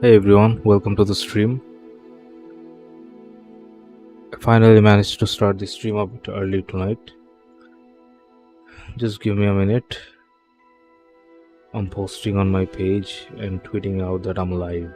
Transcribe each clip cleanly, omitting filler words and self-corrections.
Hey everyone, welcome to the stream. I finally managed to start the stream a bit early tonight. Just give me a minute. I'm posting on my page and tweeting out that I'm live.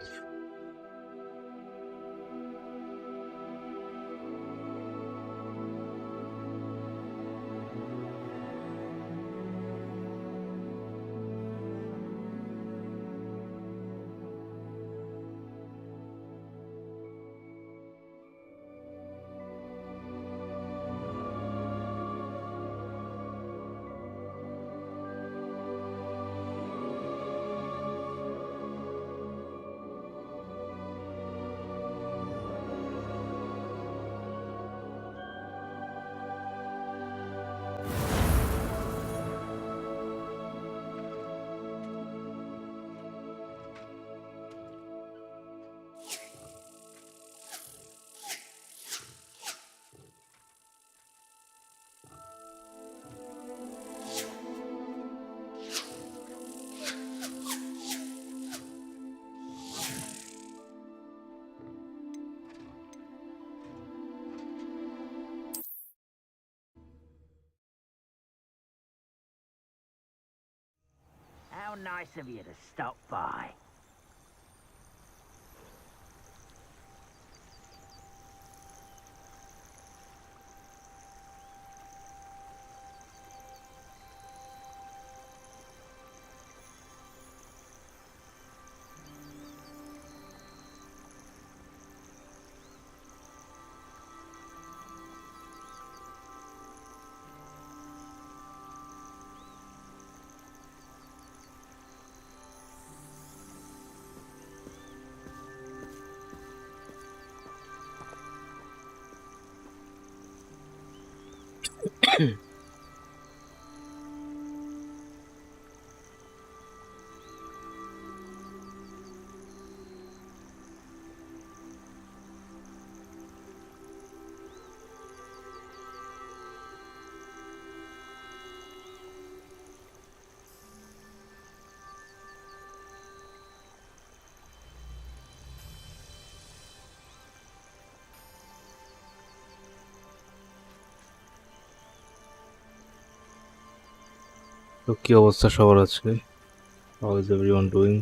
How nice of you to stop by. তো কি অবস্থা সবার আজকে? How is everyone doing?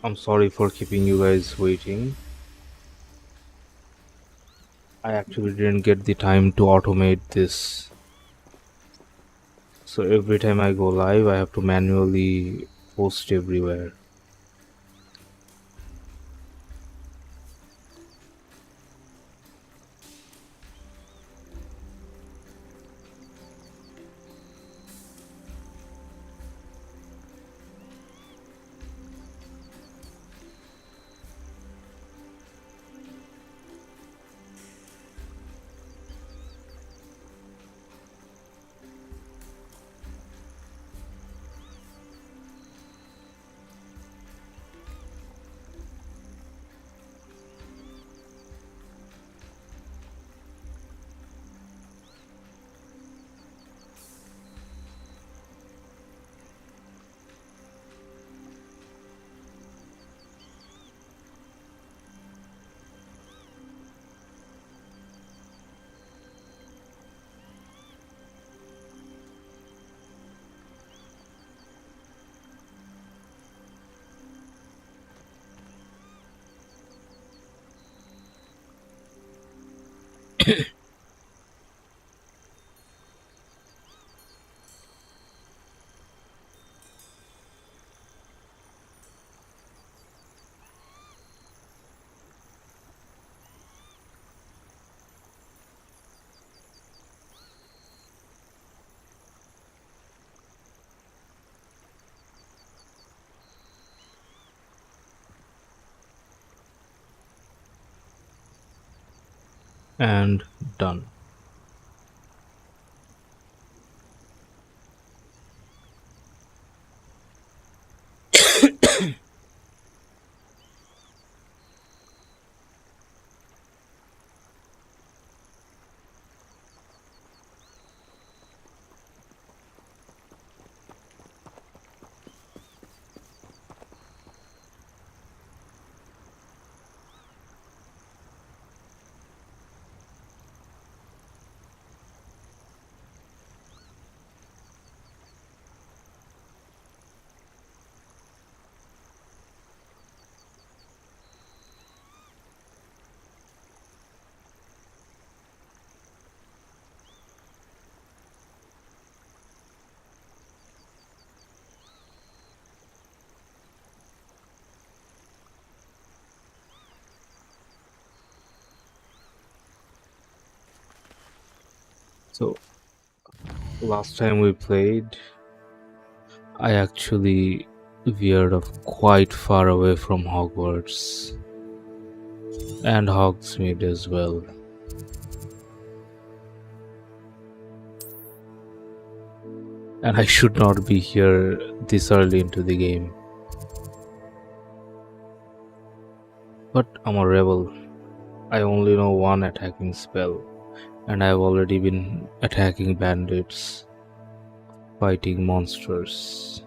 I'm sorry for keeping you guys waiting. I actually didn't get the time to automate this. So every time I go live, I have to manually post everywhere. And done. So last time we played, I actually veered off quite far away from Hogwarts and Hogsmeade as well. And I should not be here this early into the game. But I'm a rebel. I only know one attacking spell, and I've already been attacking bandits, fighting monsters.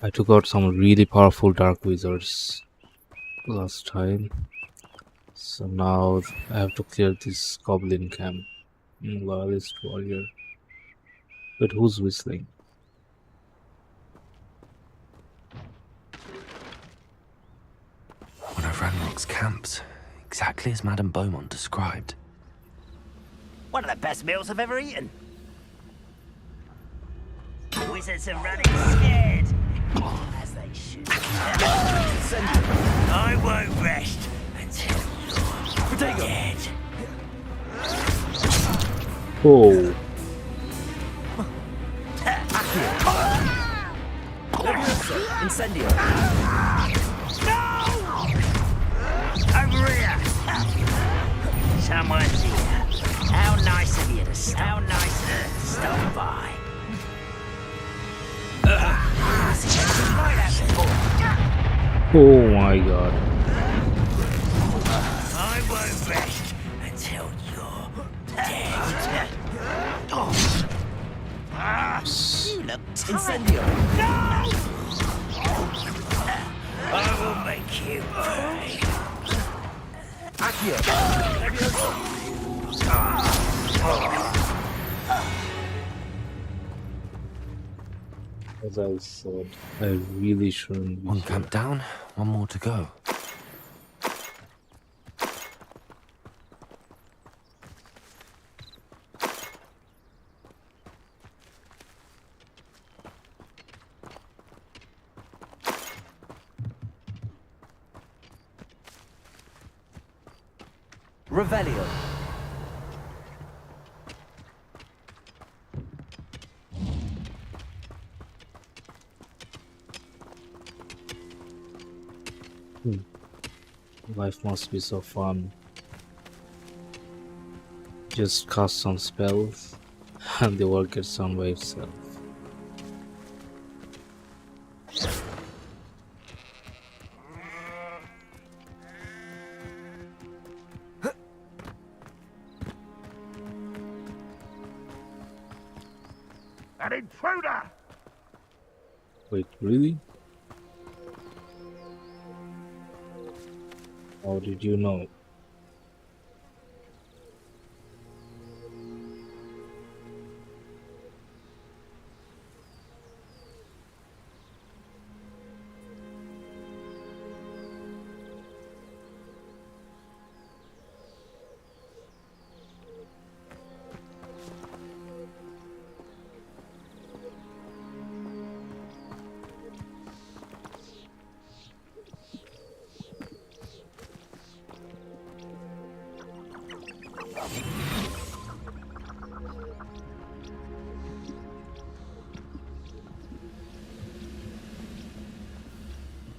I took out some really powerful dark wizards last time. So now I have to clear this goblin camp. Loyalist warrior. But who's whistling? One of Ranrock's camps, exactly as Madame Beaumont described. One of the best meals I've ever eaten. Always wizards are running scared. As they should. I won't rest until you're dead. Oh, Incendio. Over here! Someone's here. How nice of you to stop by. oh my God! I won't rest until you're dead. You look Incendio. I will make you pay. Accio. As I said, I really shouldn't be One here. camp down, one more to go. Revelio. Life must be so fun. Just cast some spells, and the work gets done by itself. An intruder! Wait, really? How did you know?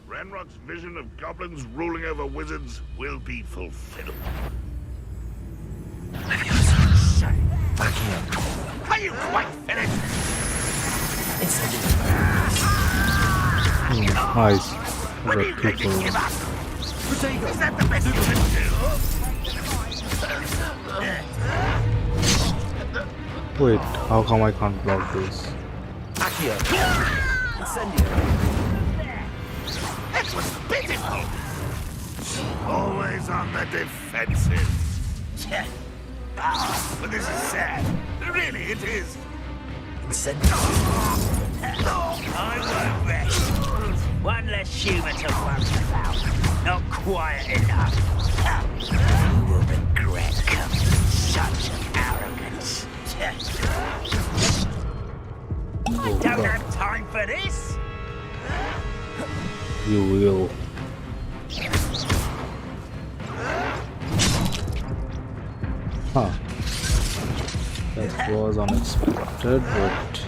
Ranrock's vision of goblins ruling over wizards will be fulfilled. Back here. Are you quite finished? Incendio. Nice. I When are you got going to people. give up? Is that the best you can do? Wait, how come I can't block this? Accio. Incendio. That was pitiful! Always on the defensive. But this is sad. Really, it is. Incendio. I won't rest. One less human to worry about. Not quiet enough. You will regret coming with such arrogance. I don't have time for this. You will. Huh. That was unexpected, but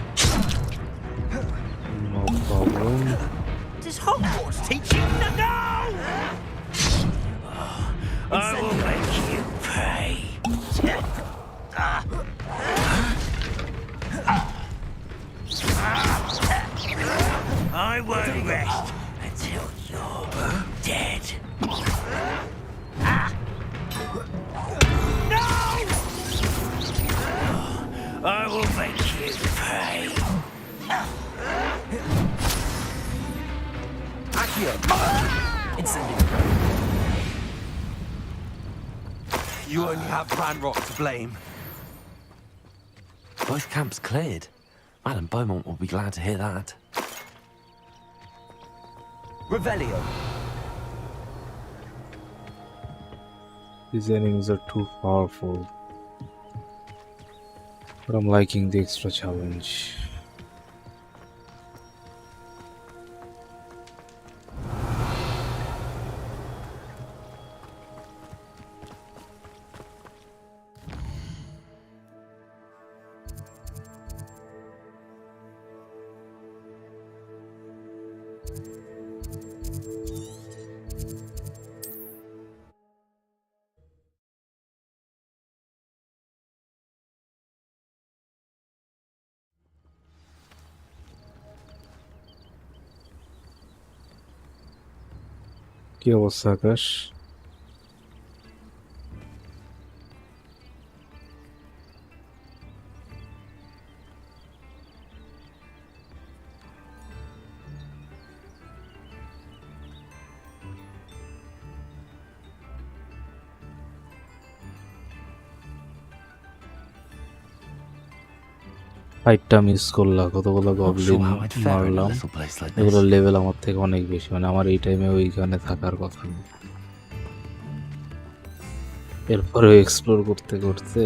no problem. Does Hogwarts teach you to go? I will make you pay. I won't rest until you're dead. No! I will make you pay. Accio. Incendio. You only have Ranrock to blame. Both camps cleared. Madame Beaumont will be glad to hear that. Revelio. These enemies are too powerful. But I'm liking the extra challenge. কি অবস্থা আকাশ? ফাইটটা miss করলা, কতগুলো Not sure Goblin how I'd fare in a মারলাম। little place like এগুলো this. Level আমার থেকে অনেক বেশি, মানে আমার এই টাইমে ওইখানে থাকার কথা না। এরপরেও এক্সপ্লোর করতে করতে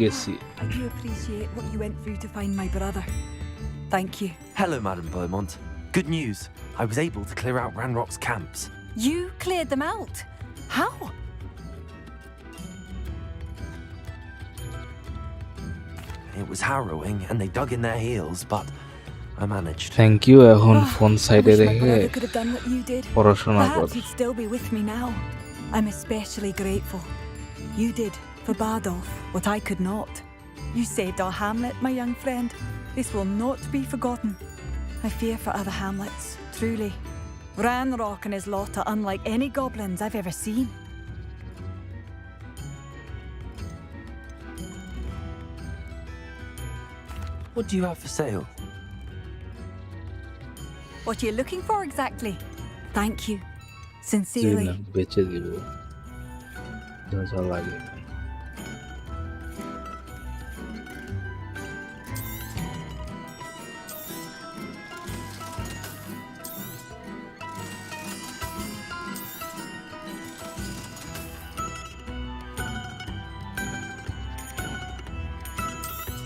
গেছি। I do appreciate what you went through to find my brother. Thank you. Hello, Madam Beaumont. Good news. I was able to clear out Ranrock's camps. You cleared them out? How? It was harrowing, and they dug in their heels, but I managed. Thank you. এখন Ah, phone I সাইডে wish my রেখে brother could have done what you did. পড়াশোনা কর। Perhaps he'd still be with me now. I'm especially grateful. You did, for Bardolph, what I could not. You saved our hamlet, my young friend. This will not be forgotten. I fear for other hamlets, truly. Ranrock and his lot are unlike any goblins I've ever seen. What do you have for sale? What are you looking for exactly? Thank you. G Sincerely. না, বেচে দিব যা যা লাগে।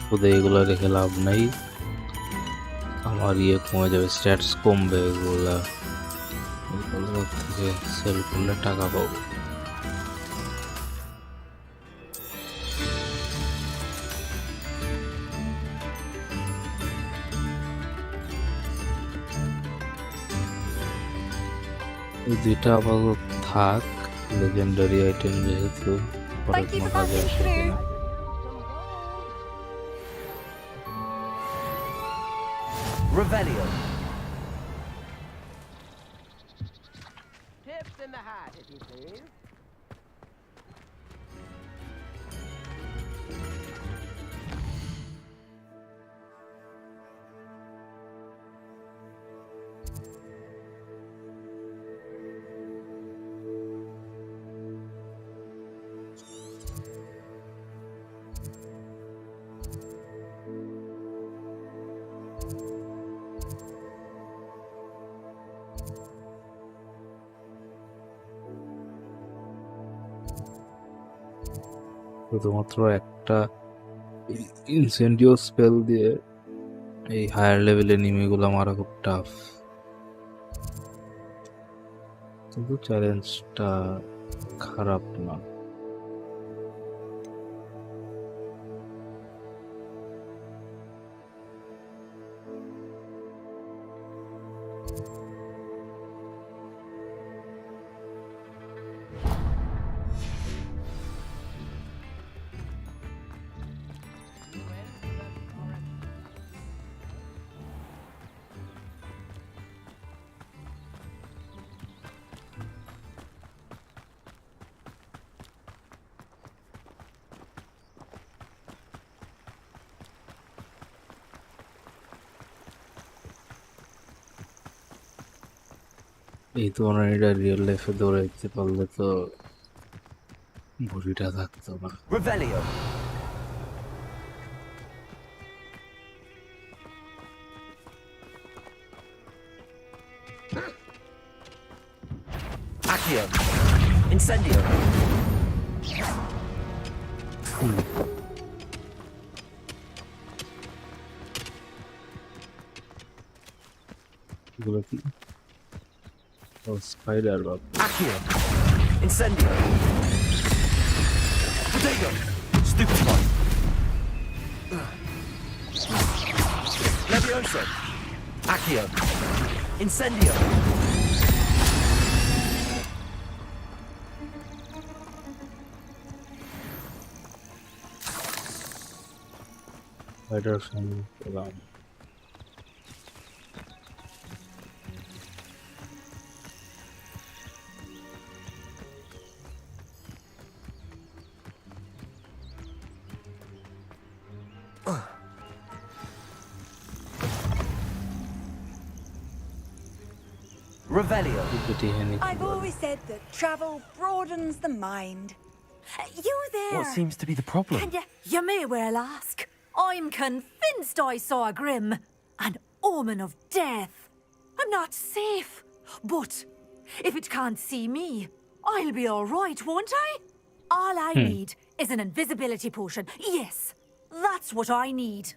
খুদে এগুলো রেখে লাভ নাই, আমার ইয়ে কমে যাবে, স্ট্যাটস কমবে। এগুলা এগুলোর থেকে সেল করলে টাকা পাবো। এই দুইটা আপাতত থাক, লেজেন্ডারি আইটেম যেহেতু পরে Thank you কোনো for কাজে passing আসবে through. কিনা। Revelio. Tips in the hat, if you please. শুধুমাত্র একটা ইনসেন্ডিও স্পেল দিয়ে এই হায়ার লেভেলের এনিমিগুলো মারা খুব টাফ, কিন্তু চ্যালেঞ্জটা খারাপ না। এই তো এটা রিয়েল লাইফে দৌড়াইতে পারলে তো ভুঁড়িটা থাকতো না। Revelio. Accio. Incendio. এগুলো কি? ও স্পাইডার বাপ। Accio. Incendio. Protego. Stupefy. Levioso. Accio. Incendio. Spider সামনে পেলাম। Revelio. I've always said that travel broadens the mind. You there? What seems to be the problem? And you may well ask. I'm convinced I saw a grim, an omen of death. I'm not safe, but if it can't see me, I'll be all right, won't I? All I need is an invisibility potion. Yes, that's what I need.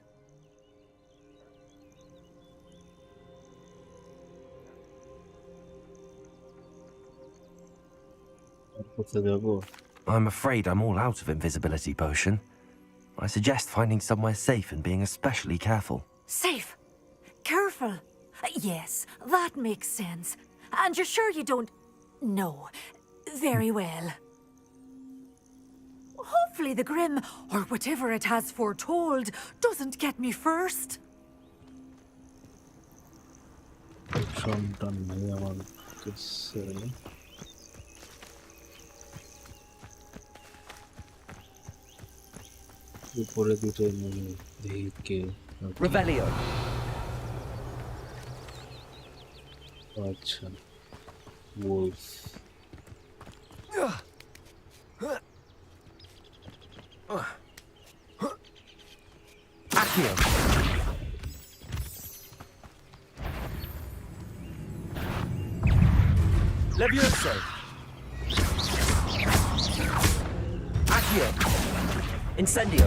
I'm afraid I'm all out of invisibility potion. I suggest finding somewhere safe and being especially careful. Safe. Careful. Yes, that makes sense. And you're sure you don't... No. Very well. Hopefully the Grim, or whatever it has foretold, doesn't get me first. Revelio. আচ্ছা wolf Accio. Levioso. Accio. Incendio.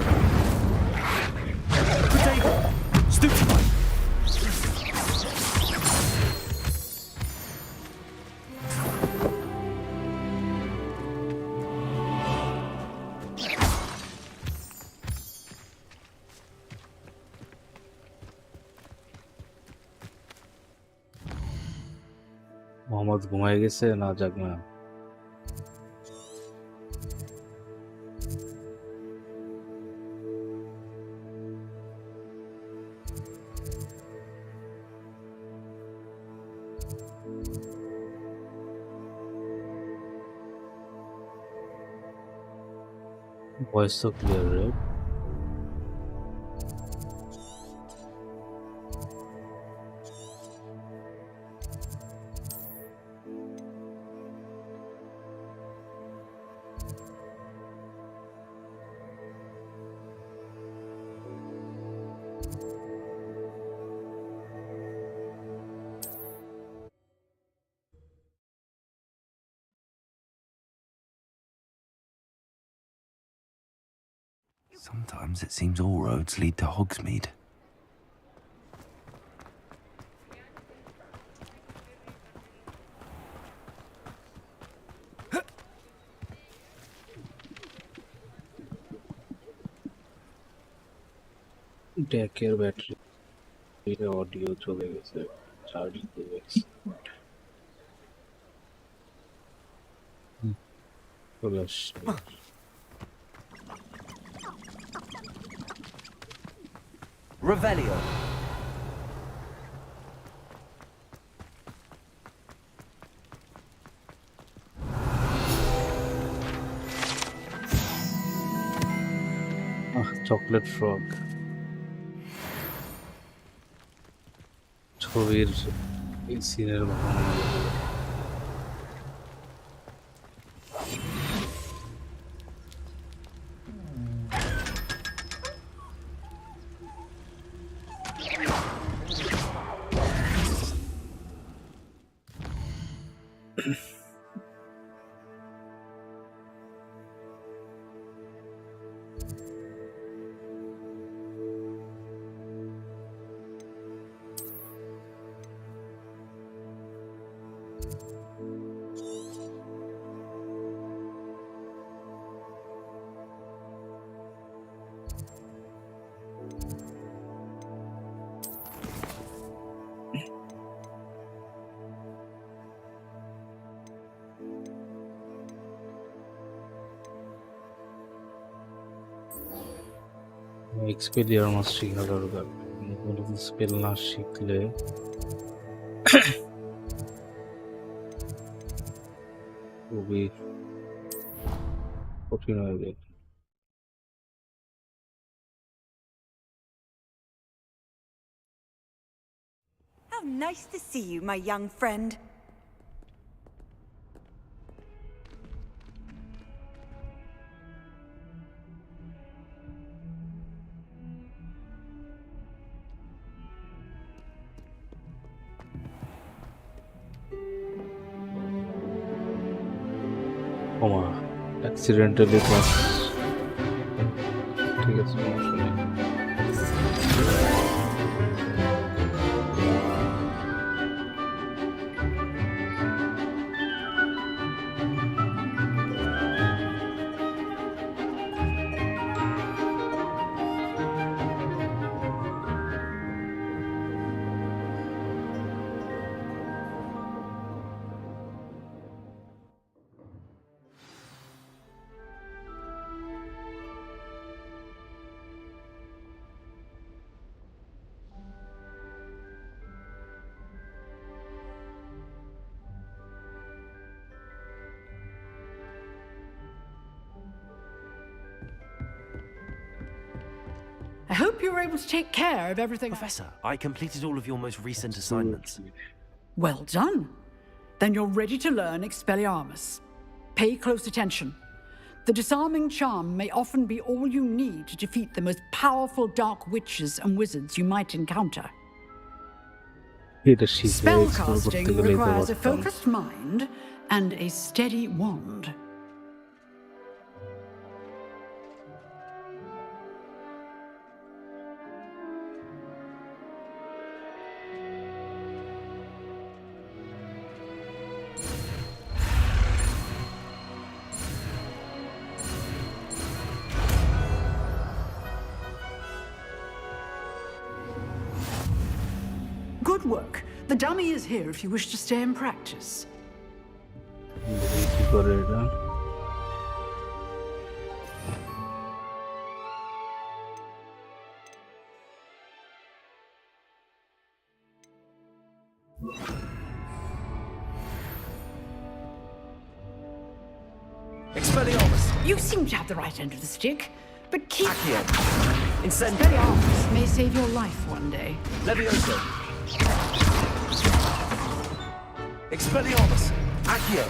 Potato. Stupefy. Mohammad ঘুমায় গেছে না যাক না voice তো clear right Sometimes it seems all roads lead to Hogsmeade. ডেকের battery audio চলে গেছে চার্জ দিয়ে গেছে চলে আসছে Revelio. চকলেট ফ্রগ ছবির এই সিনের মতো এক্সপেলিয়ার মাস শিখা দরকার কোনো স্পেল না শিখলে খুবই কঠিন হয়ে যায় How nice to see you, my young friend. ওমা অ্যাক্সিডেন্টালি পাস ঠিক আছে সমস্যা নেই I hope you were able to take care of everything. Professor, I completed all of your most recent assignments. Well done. Then you're ready to learn Expelliarmus. Pay close attention. The disarming charm may often be all you need to defeat the most powerful dark witches and wizards you might encounter. এটা শিখে explore করতে Spellcasting গেলেই তো requires a পারতাম focused mind and a steady wand. Good work. The dummy is here if you wish to stay and practice. কি করে এটা Expelliarmus! You seem to have the right end of the stick, but keep... Accio! Incendio! Expelliarmus may save your life one day. Levioso! Expelliarmus! Accio!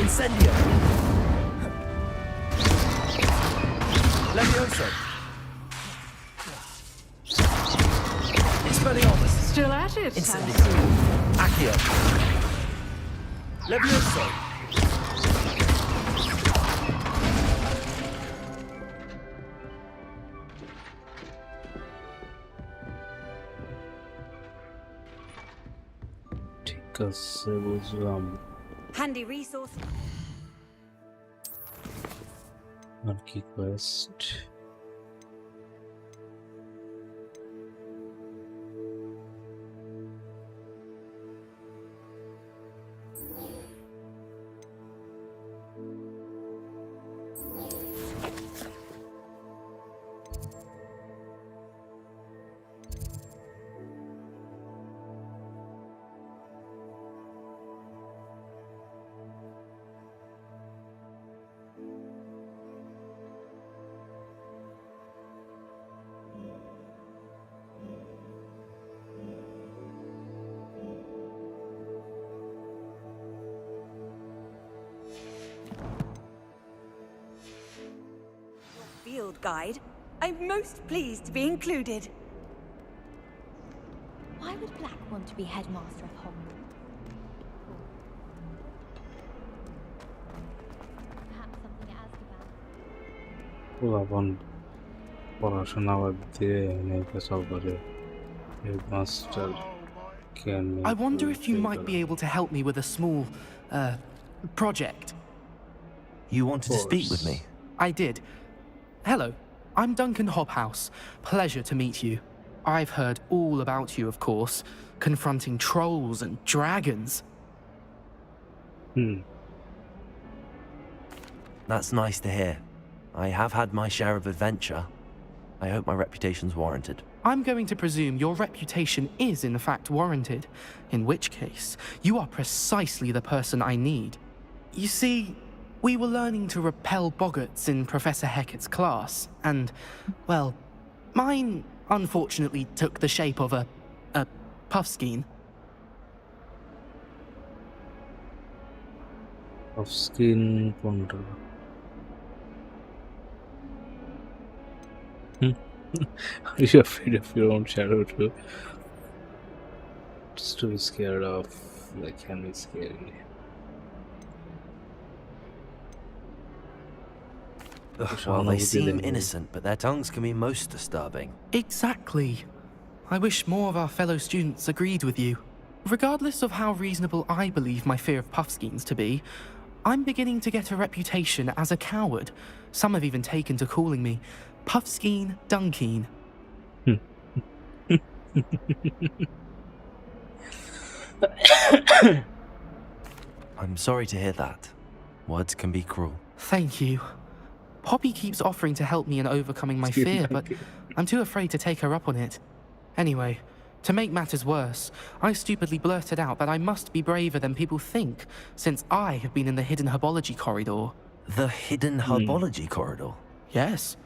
Incendio! Levioso! Expelliarmus! Still at it, Incendio! Accio! Levioso! ঠিক আছে বুঝলাম Handy resource. আর কি Quest Field guide. I'm most pleased to be included. Why would Black want to be headmaster of Hogwarts? Perhaps something to ask about. এখন পড়াশোনা বাদ দিয়ে এনেকে সব করে হেডমাস্টার কেন I wonder if you might be able to help me with a small, project. You wanted to speak with me? I did. Hello, I'm Duncan Hobhouse. Pleasure to meet you. I've heard all about you, of course, confronting trolls and dragons. That's nice to hear. I have had my share of adventure. I hope my reputation's warranted. I'm going to presume your reputation is in fact warranted, in which case, you are precisely the person I need. You see, we were learning to repel boggarts in Professor Hecat's class, and, well, mine unfortunately took the shape of a puffskein. of skin কোনটা Are you afraid of your own shadow too? Just to be scared of like can be scary. Well, they seem innocent, but their tongues can be most disturbing. Exactly. I wish more of our fellow students agreed with you. Regardless of how reasonable I believe my fear of Puffskeins to be, I'm beginning to get a reputation as a coward. Some have even taken to calling me Puffskeen Dunkeen. I'm sorry to hear that. Words can be cruel. Thank you. Poppy keeps offering to help me in overcoming my fear, but I'm too afraid to take her up on it. Anyway, to make matters worse, I stupidly blurted out that I must be braver than people think, since I have been in the hidden herbology corridor. The hidden herbology corridor? Yes.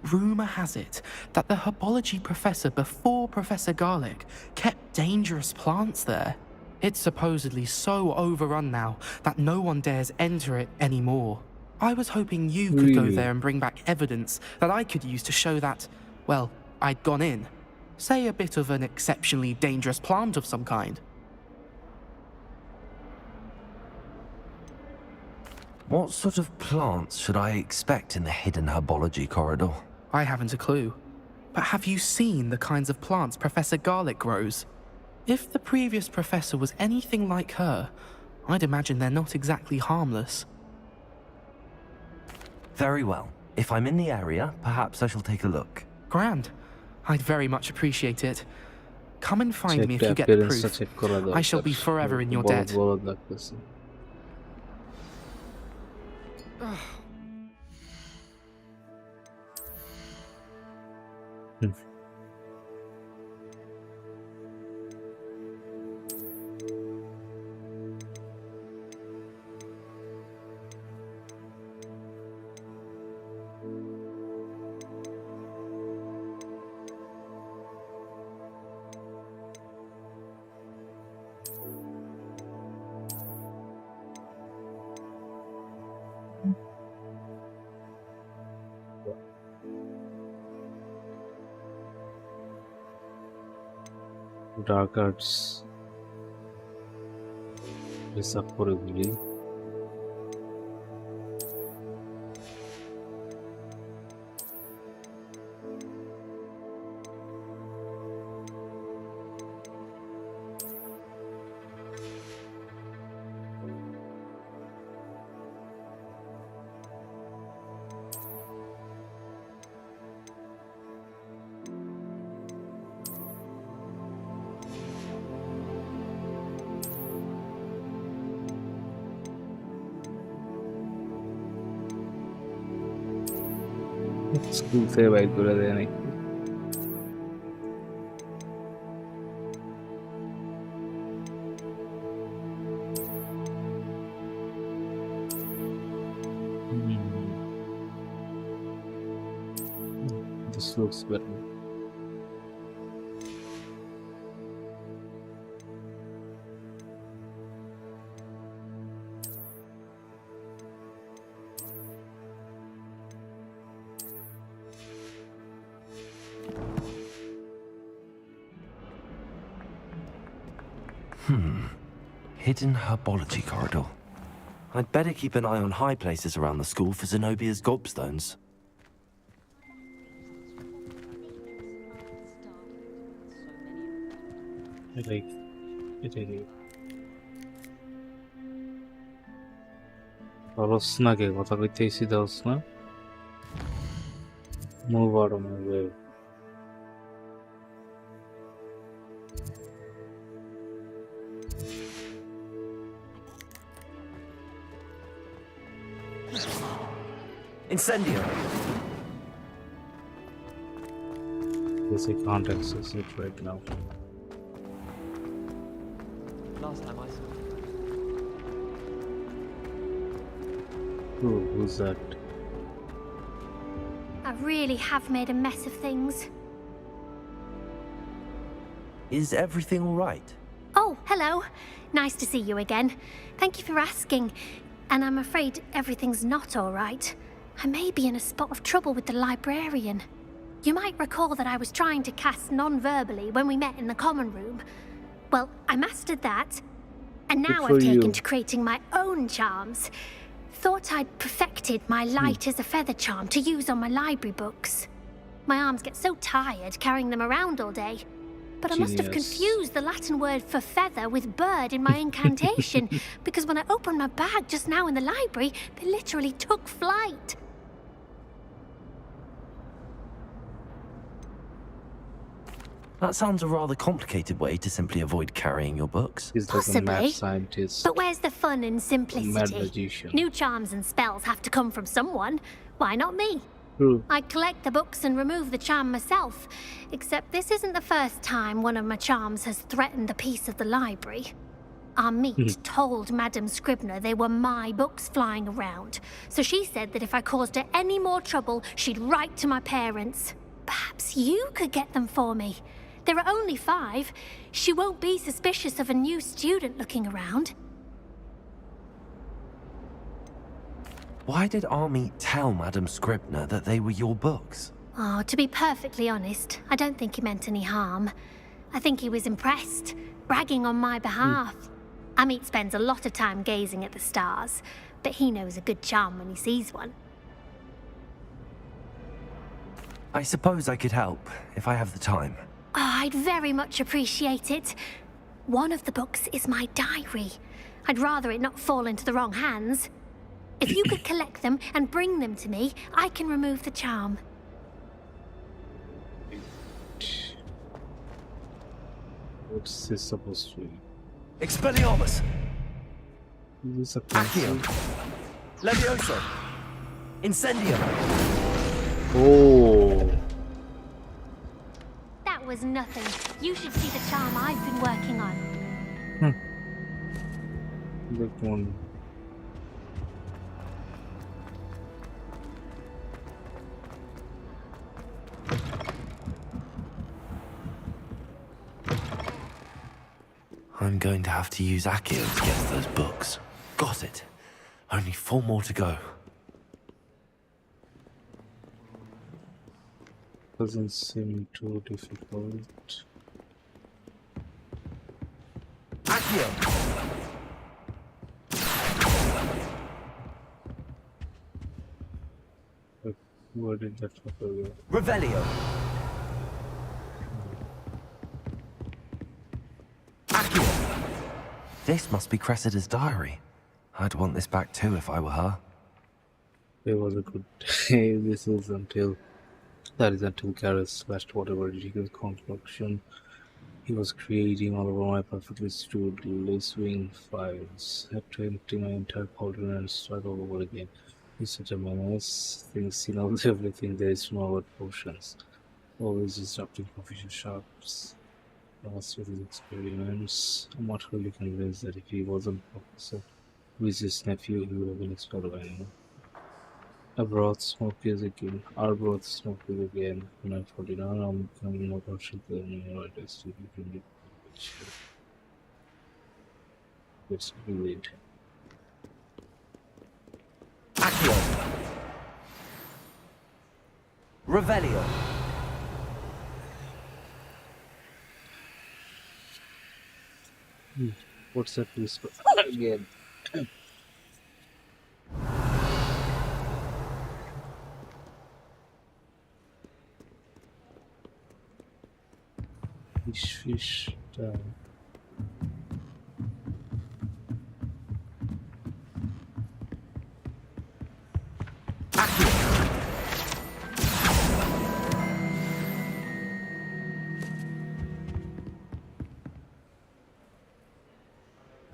Rumour has it that the herbology professor before Professor Garlic kept dangerous plants there. It's supposedly so overrun now that no one dares enter it anymore. I was hoping you could go there and bring back evidence that I could use to show that, well, I'd gone in. Say a bit of an exceptionally dangerous plant of some kind. What sort of plants should I expect in the hidden herbology corridor? I haven't a clue. But have you seen the kinds of plants Professor Garlic grows? If the previous professor was anything like her, I'd imagine they're not exactly harmless. Very well. If I'm in the area, perhaps I shall take a look. Grand. I'd very much appreciate it. Come and find me if you get the proof. I shall be forever in your debt. Dark arts disappointingly. School से bike पूरा देने This looks better. Hidden herbology corridor. I'd better keep an eye on high places around the school for Zenobia's gobstones. Like it. Orosna কথা কইতেছি দাওস না Move out of my way. Incendio! Yes, I can't access it right now. Last time I saw Who's that? I really have made a mess of things. Is everything all right? Oh, hello. Nice to see you again. Thank you for asking. And I'm afraid everything's not all right. I may be in a spot of trouble with the librarian. You might recall that I was trying to cast non-verbally when we met in the common room. Well, I mastered that. And now I've taken to creating my own charms. Thought I'd perfected my light as a feather charm to use on my library books. My arms get so tired carrying them around all day. But I must have Genius. confused the Latin word for feather with bird in my incantation, because when I opened my bag just now in the library, they literally took flight. That sounds a rather complicated way to simply avoid carrying your books. He's like a mad Possibly. scientist. But where's the fun in Mad simplicity? magician. New charms and spells have to come from someone. Why not me? True. I collect the books and remove the charm myself. Except this isn't the first time one of my charms has threatened the peace of the library. Our meet told Madame Scribner they were my books flying around. So she said that if I caused her any more trouble, she'd write to my parents. Perhaps you could get them for me. There are only 5. She won't be suspicious of a new student looking around. Why did Army tell Madame Scribner that they were your books? Oh, to be perfectly honest, I don't think he meant any harm. I think he was impressed, bragging on my behalf. Amit spends a lot of time gazing at the stars, but he knows a good charm when he sees one. I suppose I could help, if I have the time. Oh, I'd very much appreciate it. One of the books is my diary. I'd rather it not fall into the wrong hands. If you could collect them and bring them to me, I can remove the charm. What's this supposed to be? Expelliarmus! Is this a Accio! Levioso! Incendium! Oh, That was nothing. You should see the charm I've been working on. that one. I'm going to have to use Accio to get to those books. Got it. Only 4 more to go. Doesn't seem too difficult. Accio! But where did that fucker go? Revelio! Accio! This must be Cressida's diary. I'd want this back too if I were her. It was a good day. This is until Gareth slashed whatever illegal construction he was creating all over my perfectly stored lacewing files. Had to empty my entire cauldron and start all over again. He's such a menace. Thinks he knows everything there is to know about potions. Always disrupting official shops. Lost with his experiments. I'm not really convinced that if he wasn't Professor Reese's nephew, he would have been expelled by now. I brought Smokies again. I brought Smokies again. When I put it on, I'm becoming more cautious than more artist. Let's do it. Accio! Revelio! What's that whisper again? Fish down.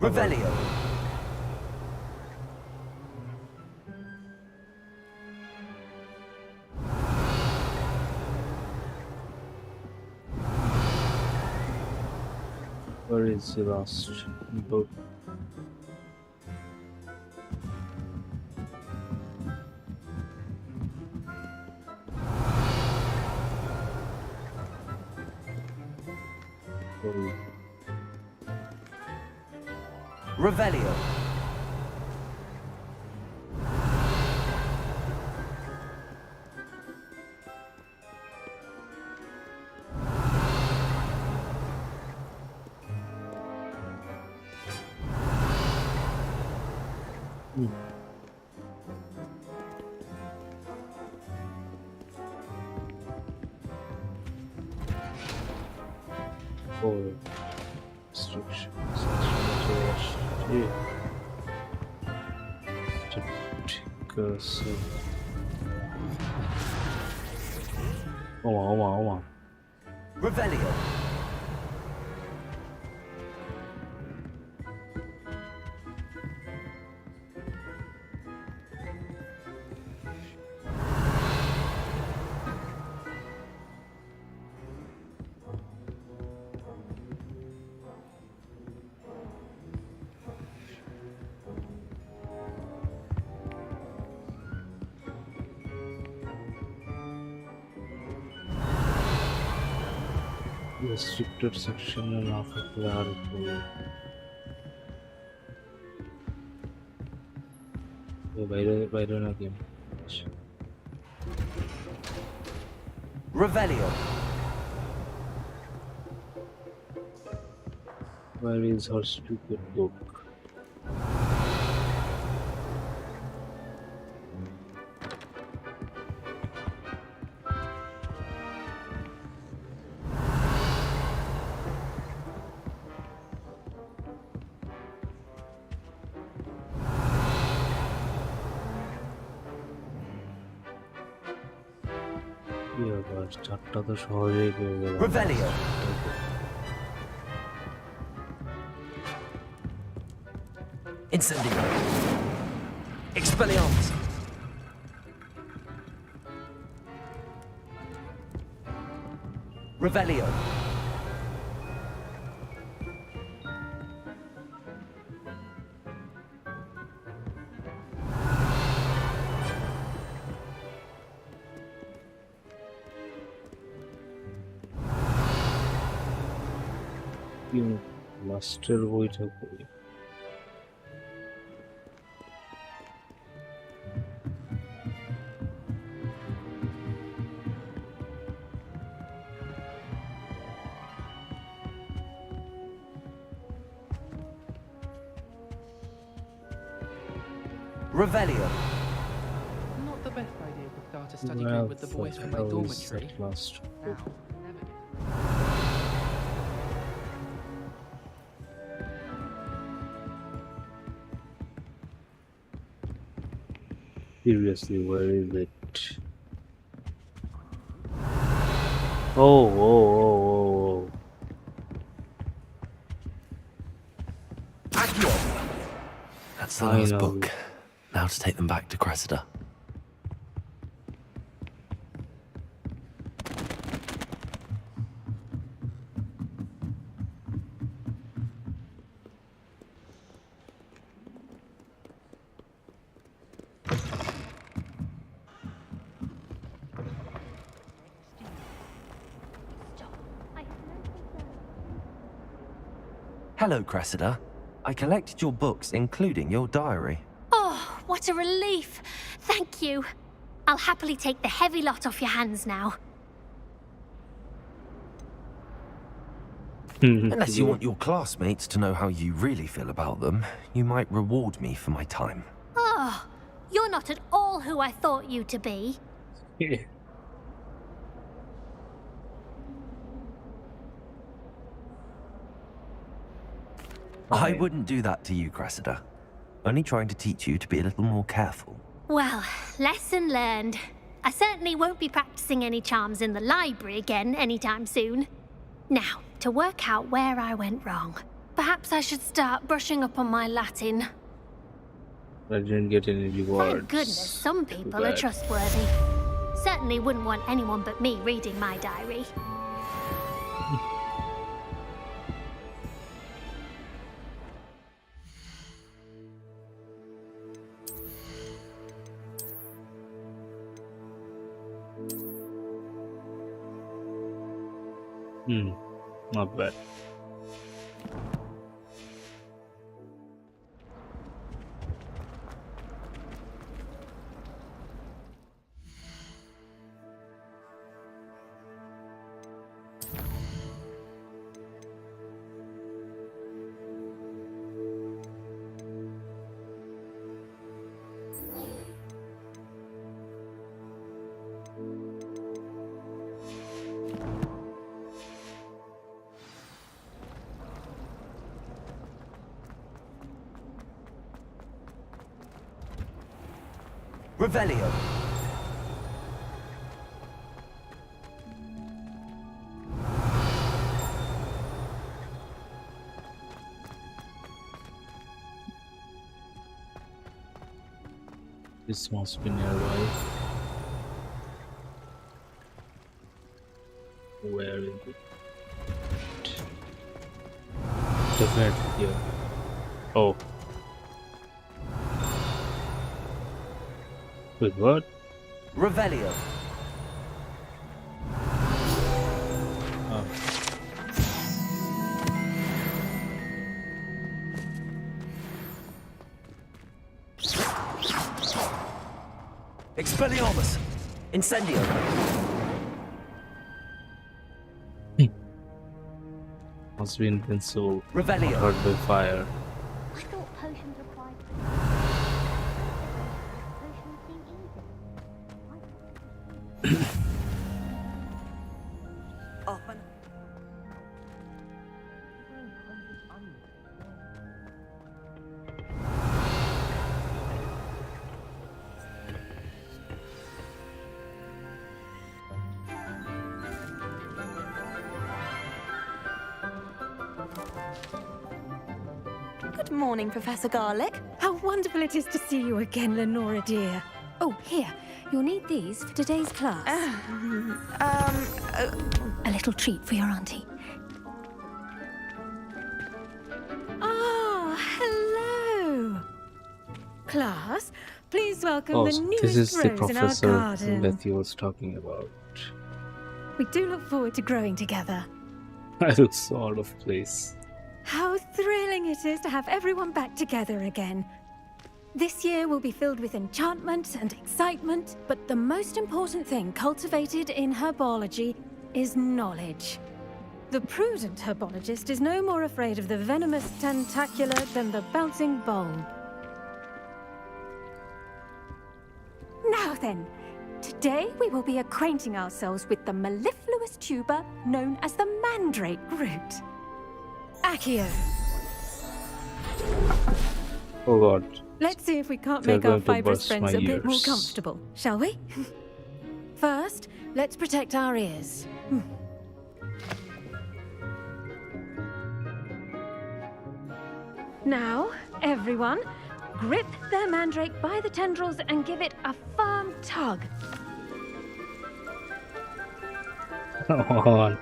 Revelio! Where is the last book? Oh, Revelio! Oh, restrictions. 어마. Revelio. Restricted section and after clarity. বাইরে না game Revelio. Where is her stupid book? চারটা তো সহজেই পেয়ে গেলাম Revelio. Incendio. Expelliarmus. Revelio. লাস্টের বইটা করি Revelio. Not the best idea to start a study group with the boys from my dormitory. last Now, never get seriously where is it oh Accio. That's the last book. Now to take them back to Cressida. Hello, Cressida. I collected your books, including your diary. Oh, what a relief. Thank you. I'll happily take the heavy lot off your hands now. Unless you want your classmates to know how you really feel about them, you might reward me for my time. Oh, you're not at all who I thought you to be. I wouldn't do that to you, Cressida. Only trying to teach you to be a little more careful. Well, lesson learned. I certainly won't be practicing any charms in the library again anytime soon. Now, to work out where I went wrong. Perhaps I should start brushing up on my Latin. I didn't get any rewards. Thank goodness some people are trustworthy. Certainly wouldn't want anyone but me reading my diary. Not bad. Revelio. This must be nearby. Where is it? Definitely here. Oh. Wait, what? Revelio. Oh. Expelliarmus. Incendio. Must be invincible. Revelio. Hurt by fire. I thought potions required. Potions seem easy. Open. Good morning, Professor Garlick. How wonderful it is to see you again, Lenora dear. Oh, here. You'll need these for today's class. A little treat for your auntie. Oh, hello. Class, please welcome Oh, the so this newest is the rose in our professor garden. that you was talking about. We do look forward to growing together. I look so out of place. How thrilling it is to have everyone back together again. This year will be filled with enchantment and excitement, but the most important thing cultivated in herbology is knowledge. The prudent herbologist is no more afraid of the venomous tentacula than the bouncing bulb. Now then, today we will be acquainting ourselves with the mellifluous tuber known as the mandrake root. Accio. Oh god. Let's see if we can't They're make our going to fibrous burst friends my a bit more ears. comfortable, shall we? First, let's protect our ears. Now, everyone, grip their mandrake by the tendrils and give it a firm tug. Come on.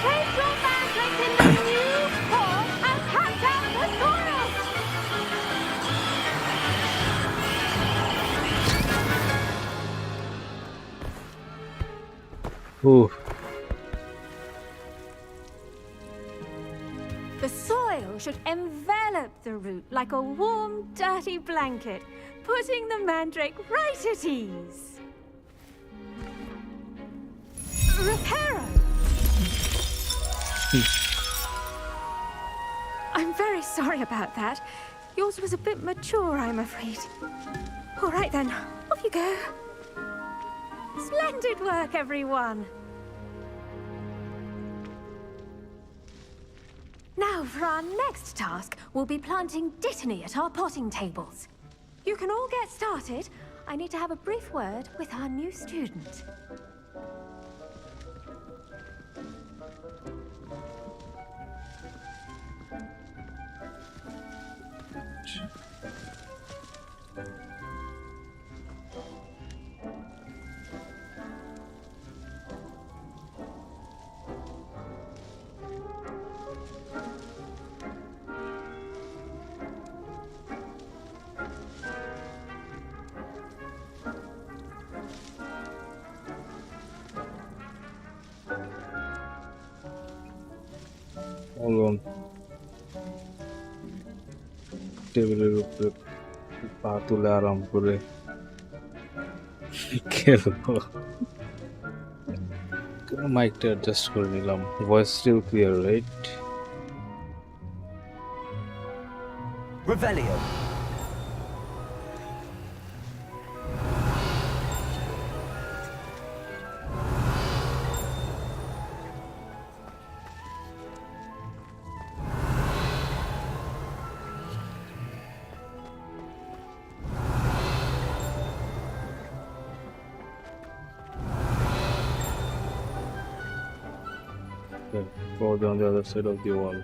Place your mandrake in the new form and cut down the soil! Ooh. The soil should envelop the root like a warm, dirty blanket, putting the mandrake right at ease. Reparo! I'm very sorry about that. Yours was a bit mature, I'm afraid. All right then, off you go. Splendid work, everyone. Now, for our next task, we'll be planting dittany at our potting tables. You can all get started. I need to have a brief word with our new student. Hold on. টেবিলের উপরে পা তুলে আরাম করে খেলবো। মাইকটা adjust করে নিলাম। Voice still clear, right? Revelio. Okay, probably on the other side of the wall.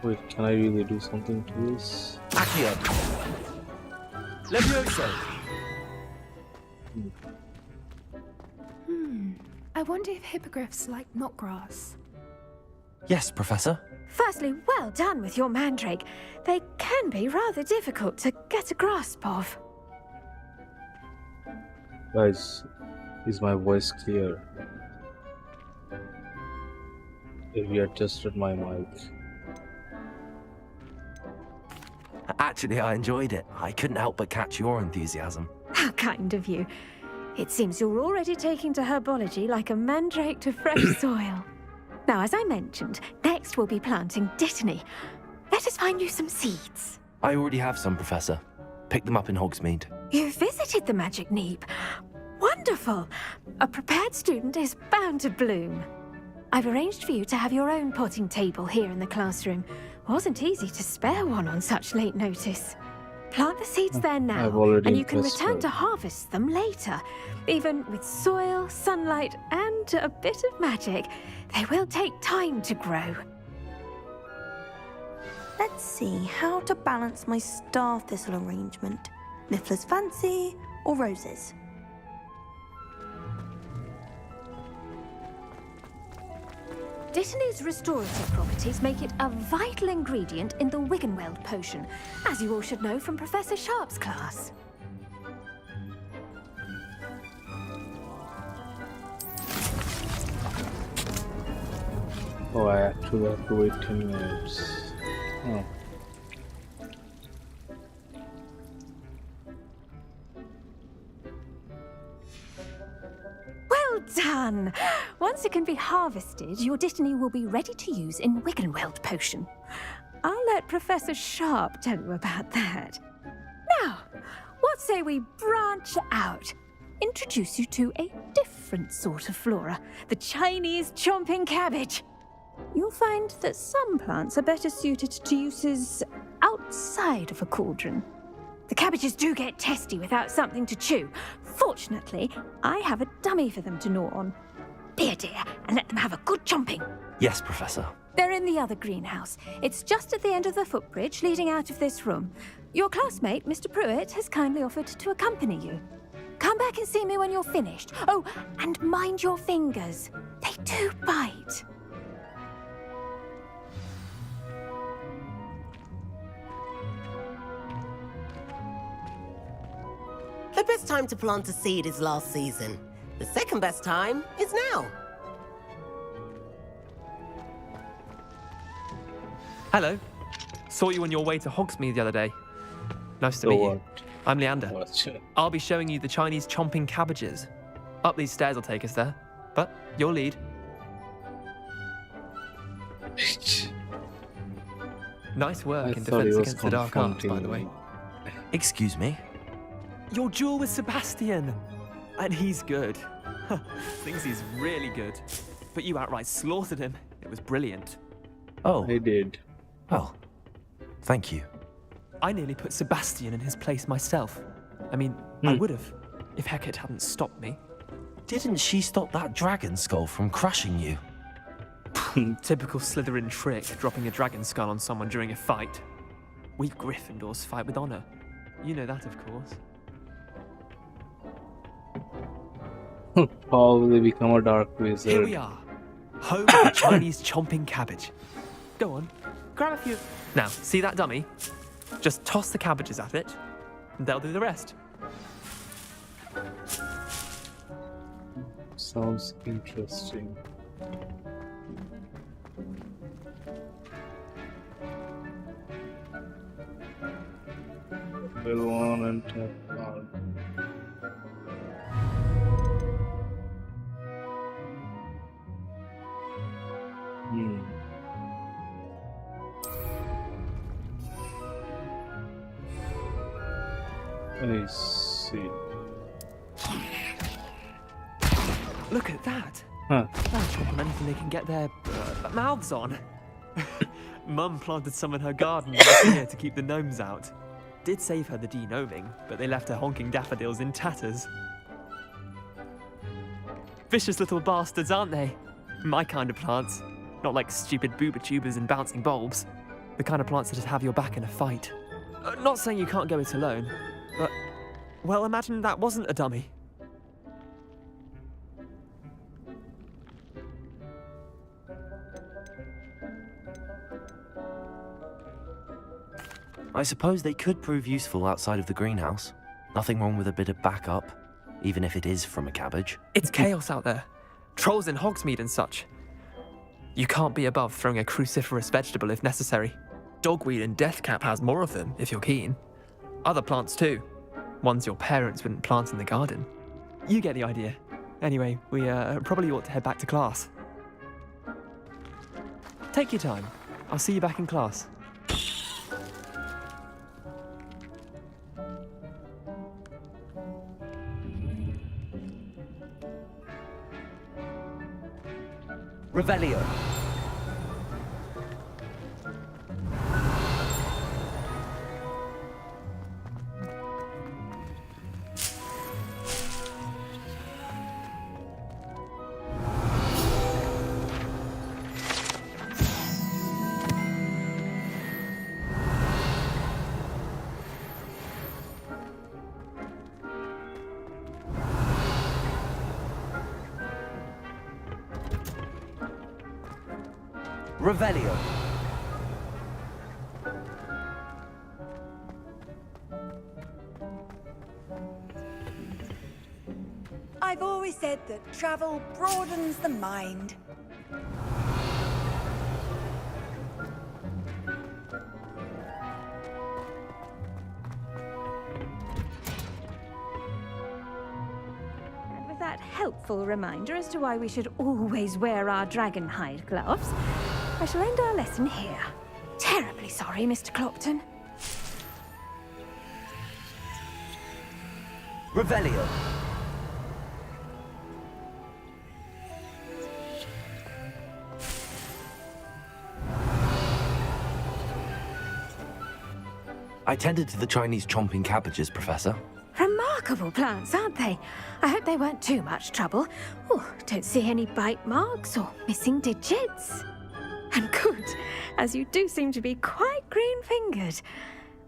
Wait, can I really do something to this? Accio! Levioso! I wonder if hippogriffs like knotgrass. Yes, Professor. Firstly, well done with your mandrake. They can be rather difficult to get a grasp of. Guys, is my voice clear? If you adjusted my mic. Actually, I enjoyed it. I couldn't help but catch your enthusiasm. How kind of you. It seems you're already taking to herbology like a mandrake to fresh soil. Now, as I mentioned, next we'll be planting dittany. Let us find you some seeds. I already have some, Professor. Picked them up in Hogsmeade. You visited the Magic Neep. Wonderful! A prepared student is bound to bloom. I've arranged for you to have your own potting table here in the classroom. Wasn't easy to spare one on such late notice. Plant the seeds there now, and you can return to harvest them later. Even with soil, sunlight, and a bit of magic, they will take time to grow. Let's see how to balance my star thistle arrangement. Niffler's fancy or roses? Dittany's restorative properties make it a vital ingredient in the Wiggenweld potion, as you all should know from Professor Sharp's class. Oh, I actually have to wait 10 minutes. Oh. Well done! Once it can be harvested, your dittany will be ready to use in Wiggenweld potion. I'll let Professor Sharp tell you about that. Now, what say we branch out? Introduce you to a different sort of flora, the Chinese chomping cabbage. You'll find that some plants are better suited to uses outside of a cauldron. The cabbages do get testy without something to chew. Fortunately, I have a dummy for them to gnaw on. Be a dear and let them have a good chomping. Yes, Professor. They're in the other greenhouse. It's just at the end of the footbridge leading out of this room. Your classmate, Mr. Pruitt, has kindly offered to accompany you. Come back and see me when you're finished. Oh, and mind your fingers. They do bite. The best time to plant a seed is last season. The second best time is now. Hello. Saw you on your way to Hogsmeade the other day. Nice to meet you. I'm Leander. I'll be showing you the Chinese chomping cabbages. Up these stairs will take us there. But your lead. Nice work in defense against the dark arts, by the way. Excuse me? Your duel with Sebastian. And he's good. Thinks he's really good. But you outright slaughtered him. It was brilliant. Oh. I did. Well, thank you. I nearly put Sebastian in his place myself. I mean, I would have, if Hecate hadn't stopped me. Didn't she stop that dragon skull from crushing you? Typical Slytherin trick, dropping a dragon skull on someone during a fight. We Gryffindors fight with honor. You know that, of course. Probably become a dark wizard. Here we are. Home of the Chinese chomping cabbage. Go on, grab a few. Now, see that dummy? Just toss the cabbages at it, and they'll do the rest. Sounds interesting. Level 1 and tap on. I see. Look at that. Huh. They'll chop on anything they can get their mouths on. Mum planted some in her garden last year to keep the gnomes out. Did save her the de-gnoming, but they left her honking daffodils in tatters. Vicious little bastards, aren't they? My kind of plants. Not like stupid booba tubers and bouncing bulbs. The kind of plants that'd have your back in a fight. Not saying you can't go it alone, but... well, imagine that wasn't a dummy. I suppose they could prove useful outside of the greenhouse. Nothing wrong with a bit of backup, even if it is from a cabbage. It's chaos out there. Trolls in Hogsmeade and such. You can't be above throwing a cruciferous vegetable if necessary. Dogweed and deathcap has more of them, if you're keen. Other plants too. Ones your parents wouldn't plant in the garden. You get the idea. Anyway, we probably ought to head back to class. Take your time. I'll see you back in class. Revelio. Revelio. I've always said that travel broadens the mind. And with that helpful reminder as to why we should always wear our dragon hide gloves, I shall end our lesson here. Terribly sorry, Mr. Clopton. Revelio. I tended to the Chinese chomping cabbages, Professor. Remarkable plants, aren't they? I hope they weren't too much trouble. Oh, don't see any bite marks or missing digits. And good, as you do seem to be quite green-fingered.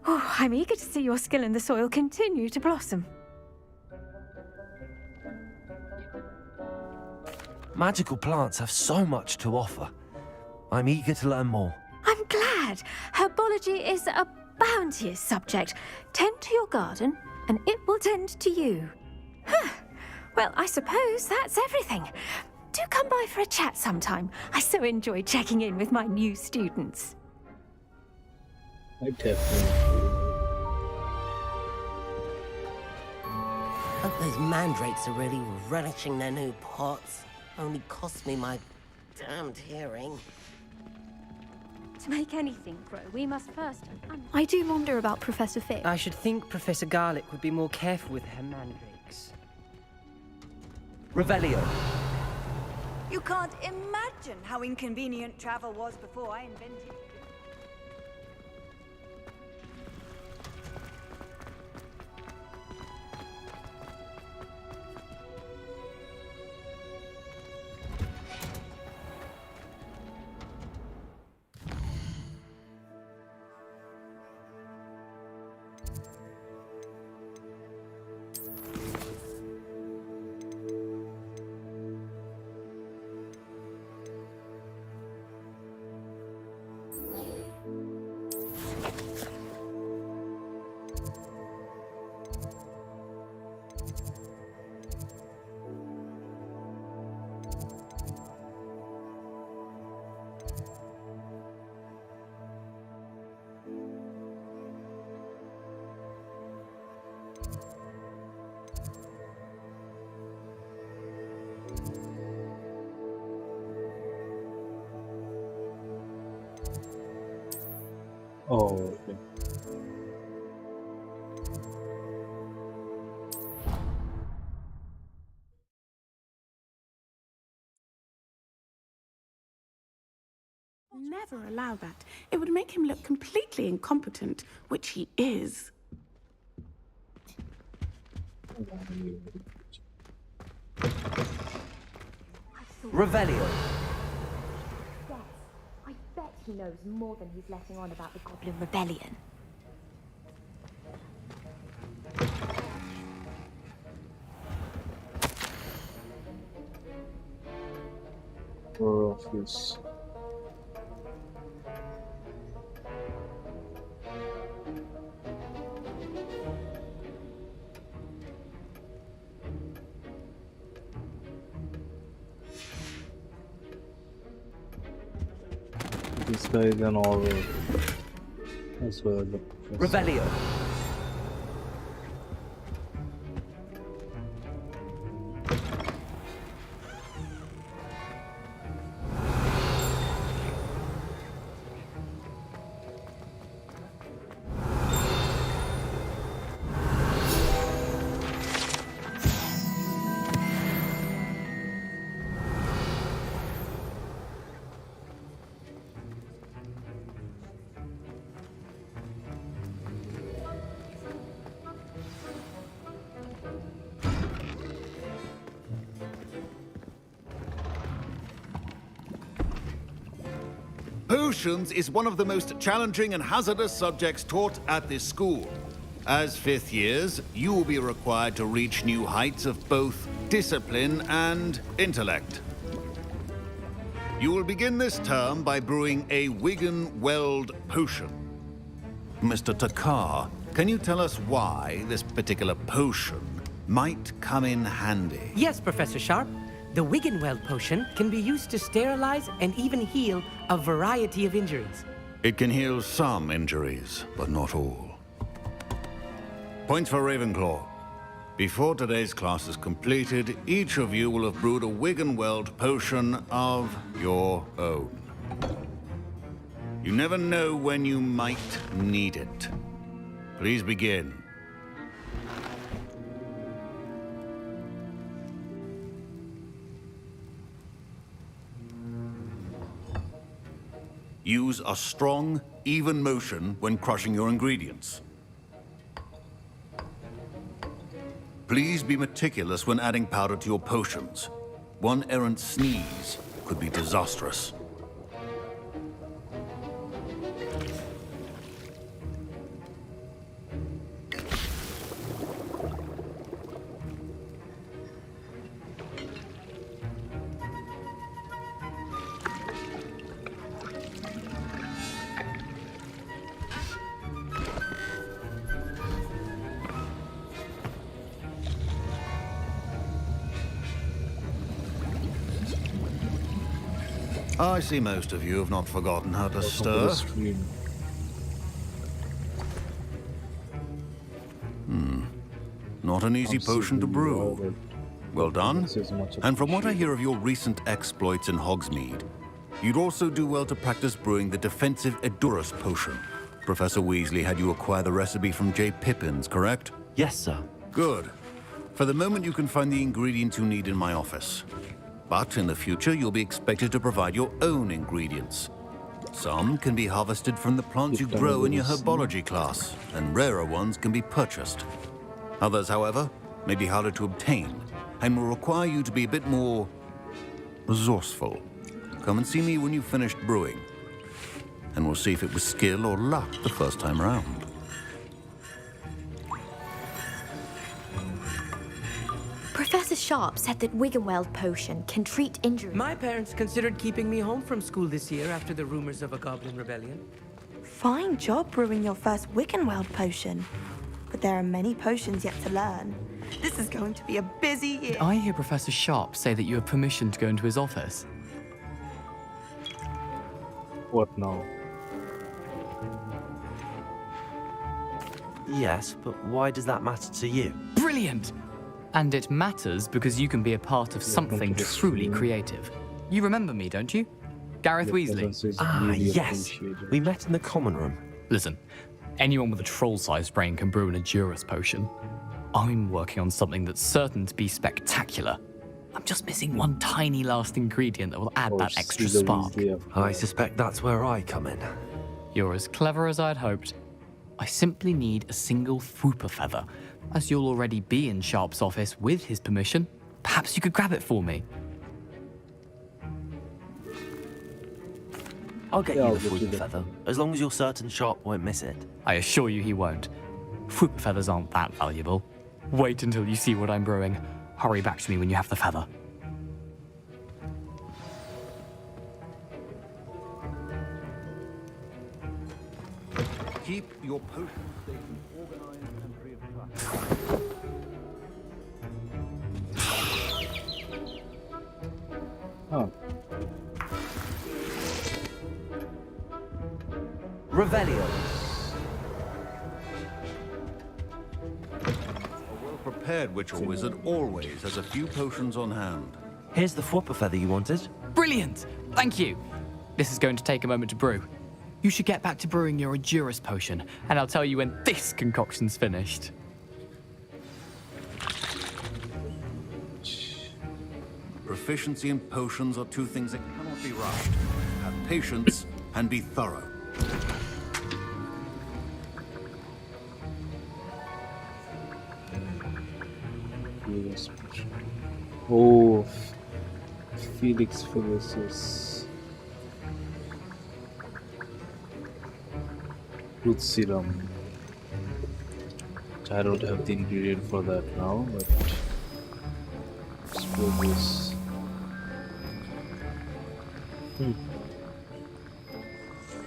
Oh, I'm eager to see your skill in the soil continue to blossom. Magical plants have so much to offer. I'm eager to learn more. I'm glad. Herbology is a bounteous subject. Tend to your garden, and it will tend to you. Huh. Well, I suppose that's everything. Do come by for a chat sometime. I so enjoy checking in with my new students. I definitely. Hope those mandrakes are really relishing their new pots. Only cost me my damned hearing. To make anything grow, we must first... I do wonder about Professor Fig. I should think Professor Garlick would be more careful with her mandrakes. Revelio. You can't imagine how inconvenient travel was before I invented it. Oh, okay. Never allow that. It would make him look completely incompetent, which he is. Revelio. Yes, I bet he knows more than he's letting on about the Goblin Rebellion. Office. This guy is an oral as well. Revelio. Potions is one of the most challenging and hazardous subjects taught at this school. As fifth years, you will be required to reach new heights of both discipline and intellect. You will begin this term by brewing a Wigan-Weld potion. Mr. Takar, can you tell us why this particular potion might come in handy? Yes, Professor Sharp. The Wiggenweld potion can be used to sterilize and even heal a variety of injuries. It can heal some injuries, but not all. Points for Ravenclaw. Before today's class is completed, each of you will have brewed a Wiggenweld potion of your own. You never know when you might need it. Please begin. Use a strong, even motion when crushing your ingredients. Please be meticulous when adding powder to your potions. One errant sneeze could be disastrous. I see most of you have not forgotten how to stir. Not an easy potion to brew. Well done. And from what I hear of your recent exploits in Hogsmeade, you'd also do well to practice brewing the defensive Edurus potion. Professor Weasley had you acquire the recipe from J. Pippins, correct? Yes, sir. Good. For the moment, you can find the ingredients you need in my office. But in the future, you'll be expected to provide your own ingredients. Some can be harvested from the plants you grow in your herbology class, and rarer ones can be purchased. Others, however, may be harder to obtain, and will require you to be a bit more resourceful. Come and see me when you've finished brewing, and we'll see if it was skill or luck the first time round. Professor Sharp said that Wiggenweld potion can treat injuries. My parents considered keeping me home from school this year after the rumors of a Goblin Rebellion. Fine job brewing your first Wiggenweld potion. But there are many potions yet to learn. This is going to be a busy year. Did I hear Professor Sharp say that you have permission to go into his office? What now? Yes, but why does that matter to you? Brilliant! And it matters because you can be a part of something truly creative. You remember me, don't you? Gareth Weasley. Ah, yes. We met in the common room. Listen, anyone with a troll-sized brain can brew an Edurus potion. I'm working on something that's certain to be spectacular. I'm just missing one tiny last ingredient that will add that extra spark. I suspect that's where I come in. You're as clever as I'd hoped. I simply need a single Fwooper feather. As you'll already be in Sharp's office with his permission, perhaps you could grab it for me. I'll get Yeah, you I'll the get you Fluke the- feather, as long as you're certain Sharp won't miss it. I assure you he won't. Fruit feathers aren't that valuable. Wait until you see what I'm brewing. Hurry back to me when you have the feather. Keep your potion station organized and free of clutter. Oh. Revelio. A well-prepared witch or wizard always has a few potions on hand. Here's the Fwopper feather you wanted. Brilliant! Thank you! This is going to take a moment to brew. You should get back to brewing your Adurus potion, and I'll tell you when this concoction's finished. Proficiency in potions are two things that cannot be rushed. Have patience and be thorough. Yes. Oh, Felix Felicis. Root serum. I don't have the ingredient for that now, but suppose this.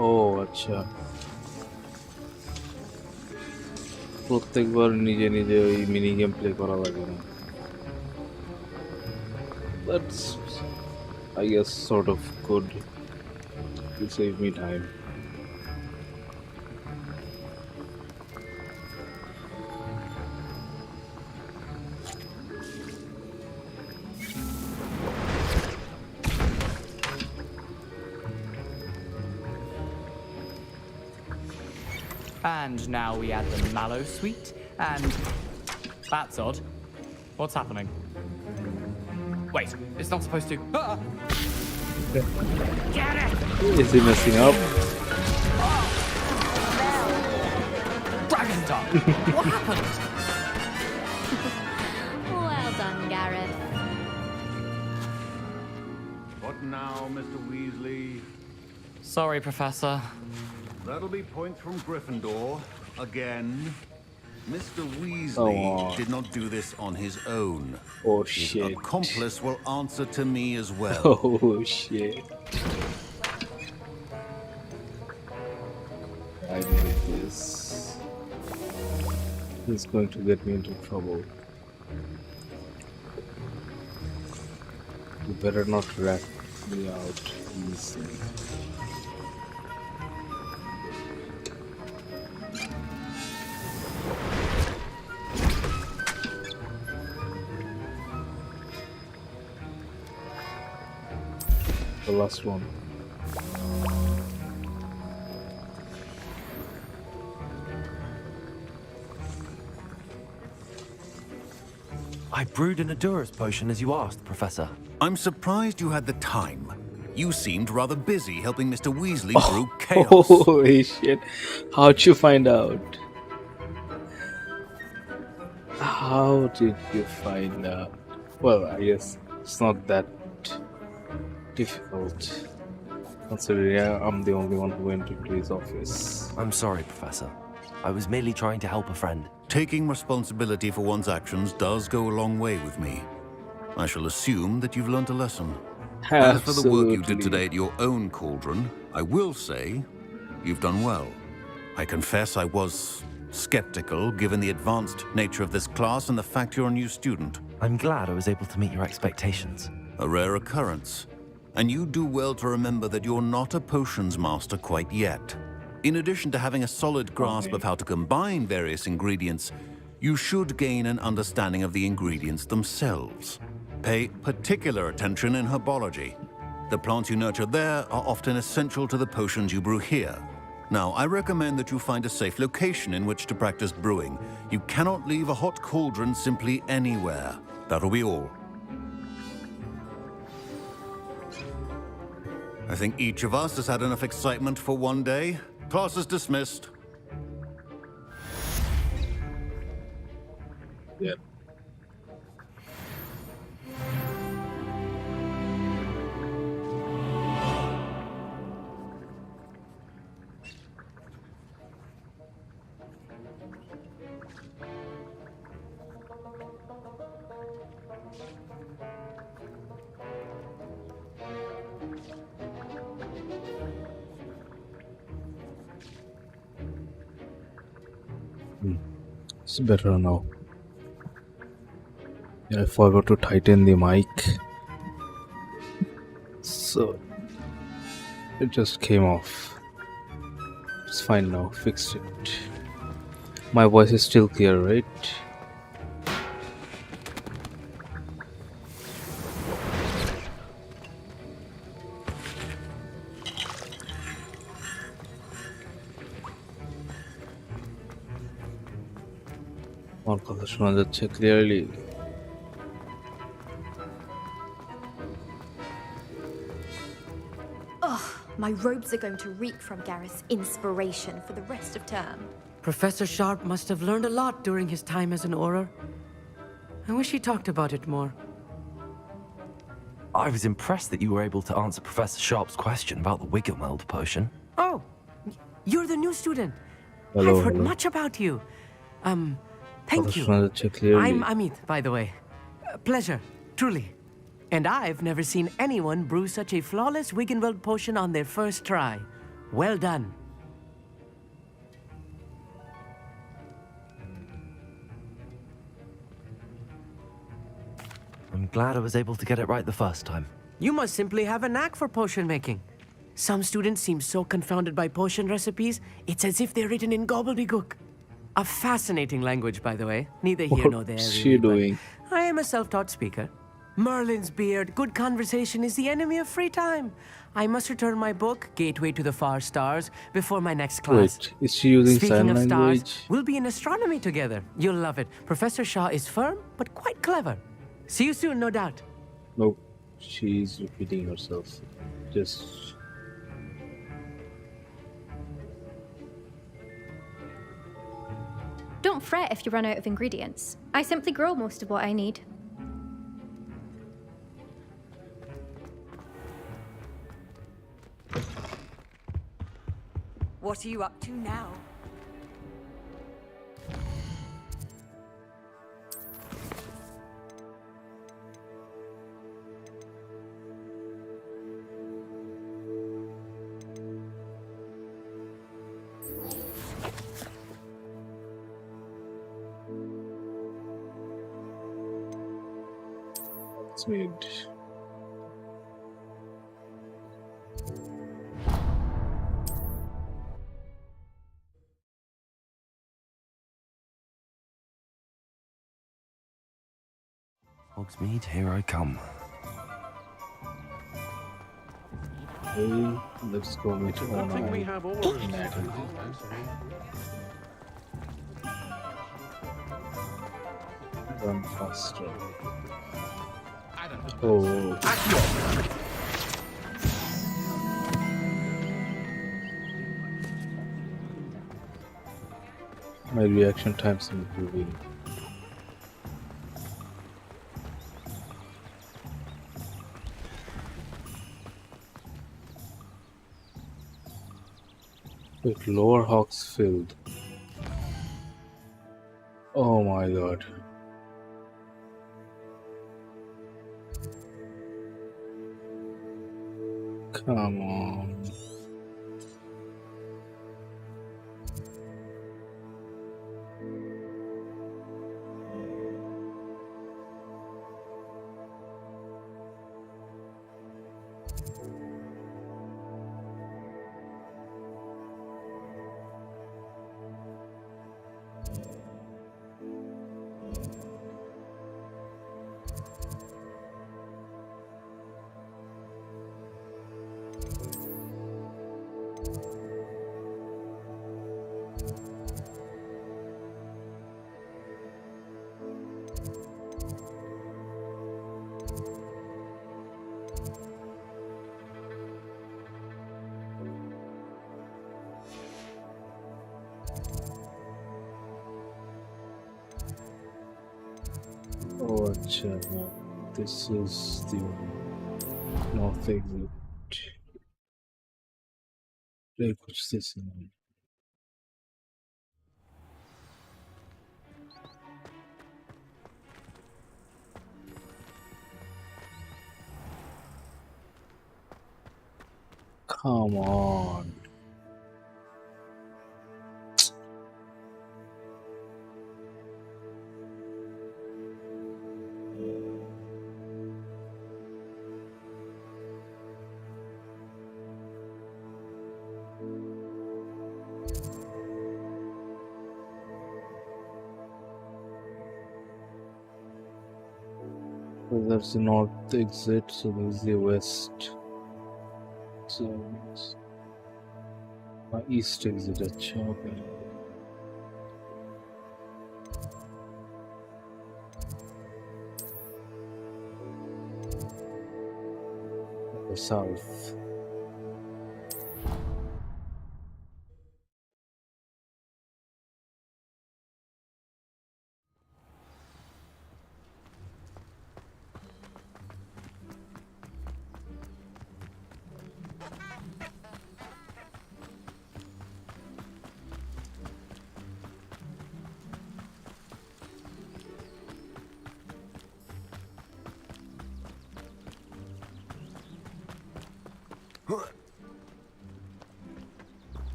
Oh, अच्छा প্রত্যেকবার নিজে নিজে ওই mini game play করা লাগে না That's I guess sort of good to save me time. And now we add the mallow sweet, and that's odd. What's happening? Wait, it's not supposed to. Ah! Get it! Is he messing up? Dragon Dog! What happened? Well done, Gareth. What now, Mr. Weasley? Sorry, Professor. That'll be points from Gryffindor. Again. Mr. Weasley did not do this on his own. Oh, his shit. accomplice will answer to me as well. Oh, shit. I need this. He's going to get me into trouble. You better not rat me out easily. The last one. I brewed an Adurus potion as you asked, Professor. I'm surprised you had the time. You seemed rather busy helping Mr. Weasley brew chaos. Holy shit. How'd you find out? How did you find out? Well, I guess it's not that difficult, considering I'm the only one who went into his office. I'm sorry, Professor. I was merely trying to help a friend. Taking responsibility for one's actions does go a long way with me. I shall assume that you've learnt a lesson. As for the work you did today at your own cauldron, I will say you've done well. I confess I was skeptical given the advanced nature of this class and the fact you're a new student. I'm glad I was able to meet your expectations. A rare occurrence. And you do well to remember that you're not a potions master quite yet. In addition to having a solid grasp of how to combine various ingredients, you should gain an understanding of the ingredients themselves. Pay particular attention in herbology. The plants you nurture there are often essential to the potions you brew here. Now, I recommend that you find a safe location in which to practice brewing. You cannot leave a hot cauldron simply anywhere. That'll be all. I think each of us has had enough excitement for one day. Class is dismissed. Yeah. It's better now. I forgot to tighten the mic, so it just came off. It's fine now, fixed it. My voice is still clear, right? আমার কথা শোনা যাচ্ছে clearly? Ugh, my robes are going to reek from Gareth's inspiration for the rest of term. Professor Sharp must have learned a lot during his time as an Auror. I wish he talked about it more. I was impressed that you were able to answer Professor Sharp's question about the Wiggenweld potion. Oh, you're the new student. Hello, I've heard hello. much about you. Thank you. কথা শোনা যাচ্ছে clearly? I'm Amit, by the way. Pleasure, truly. And I've never seen anyone brew such a flawless Wiggenweld potion on their first try. Well done. I'm glad I was able to get it right the first time. You must simply have a knack for potion making. Some students seem so confounded by potion recipes, it's as if they're written in gobbledygook. A fascinating language, by the way. Neither here nor there. What's she really, but doing? I am a self-taught speaker. Merlin's beard, good conversation is the enemy of free time. I must return my book, Gateway to the Far Stars, before my next class. Wait, is she using Speaking sign of stars, language? we'll be in astronomy together. You'll love it. Professor Shah is firm, but quite clever. See you soon, no doubt. No, she's repeating herself. Just Don't fret if you run out of ingredients. I simply grow most of what I need. What are you up to now? sweet. Hogsmeade, here I come. Okay, let's go meet I think we have orders. Run faster. Oh. My reaction time's improving. With lower hawks filled. Oh my god. Come on. Oh, no. This is the north exit. Like, what's this? Come on. So that's the north exit, so there's the west. So east exit. अच्छा, okay. The south.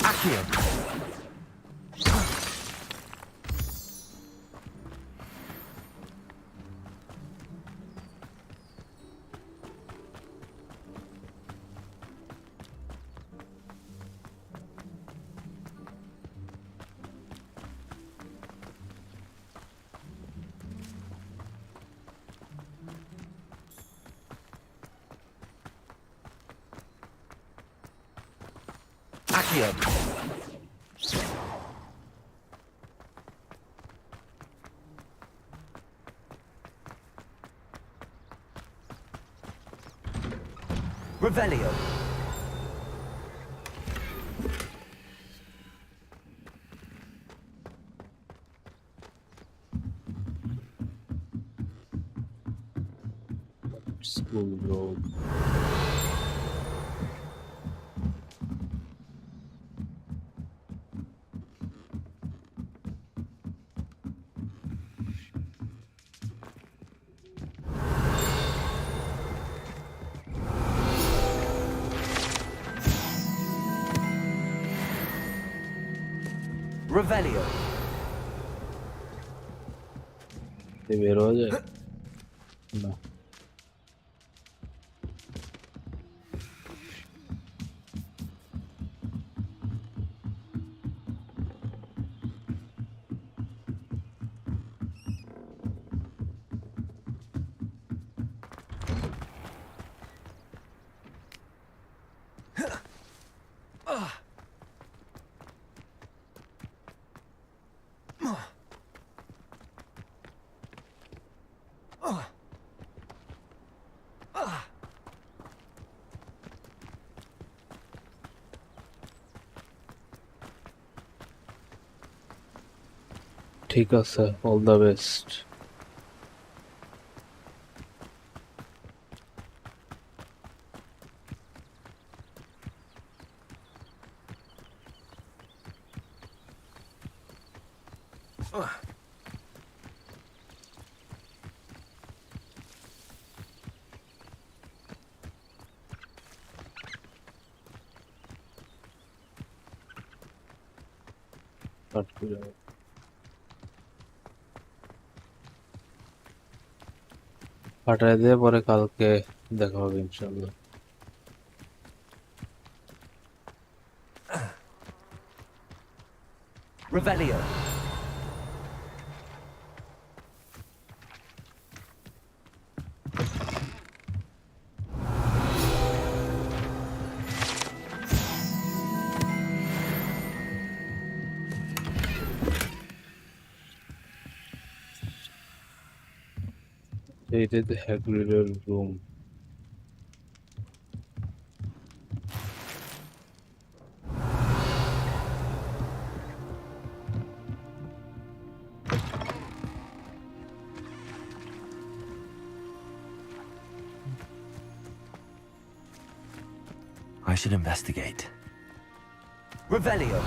Accio. Accio. Revelio. School road. Revelio. ये बेर हो जाए ना. ठीक है sir, all the best. Cut हो जाए. পাঠায় দিয়ে পরে কালকে দেখা হবে ইনশাআল্লাহ. Revelio. এইটা the Hagrid's room. I should investigate. Revelio.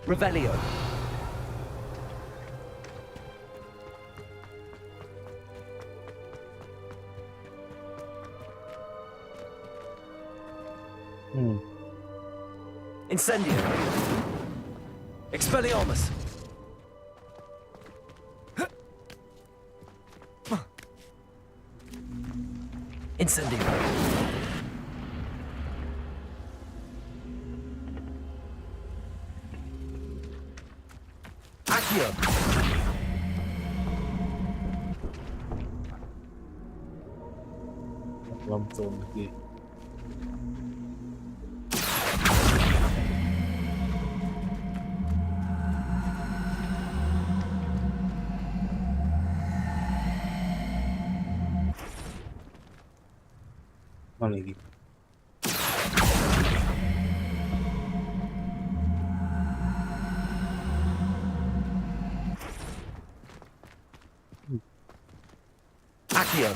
Revelio. Incendio. Expelliarmus. Incendio. Accio. Langsung lagi. Mana lagi? Accio.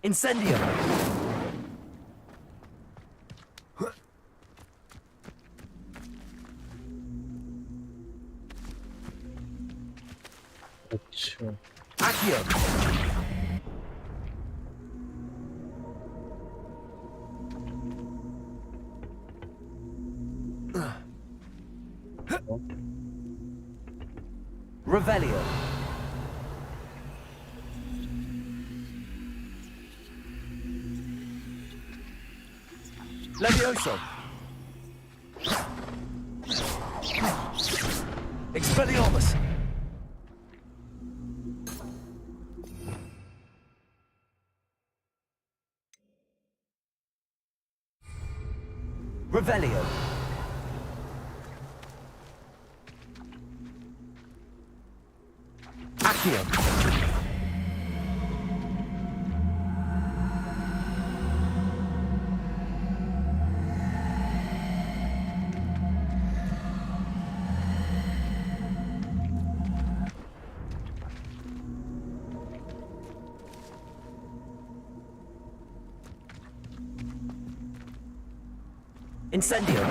Incendio. अच्छा Accio. Revelio. Levioso. Expelliarmus. Revelio. Accio. Incendio.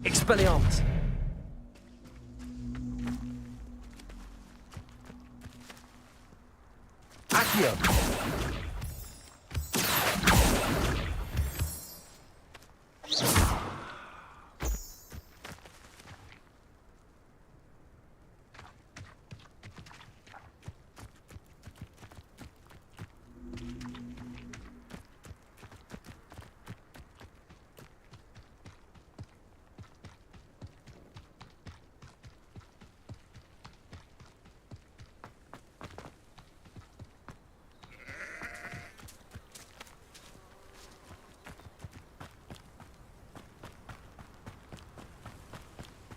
Expelliarmus. Accio.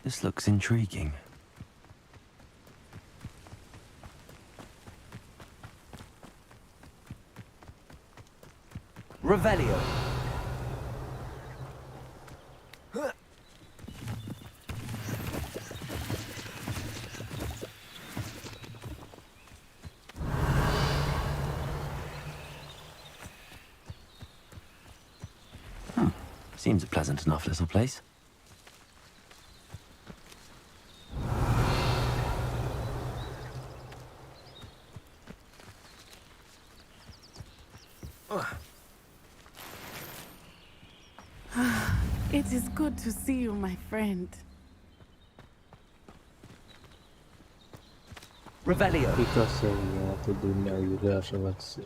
This looks intriguing. Revelio. Seems a pleasant enough little place. It is good to see you, my friend. Revelio. Because to dunia juga relaks.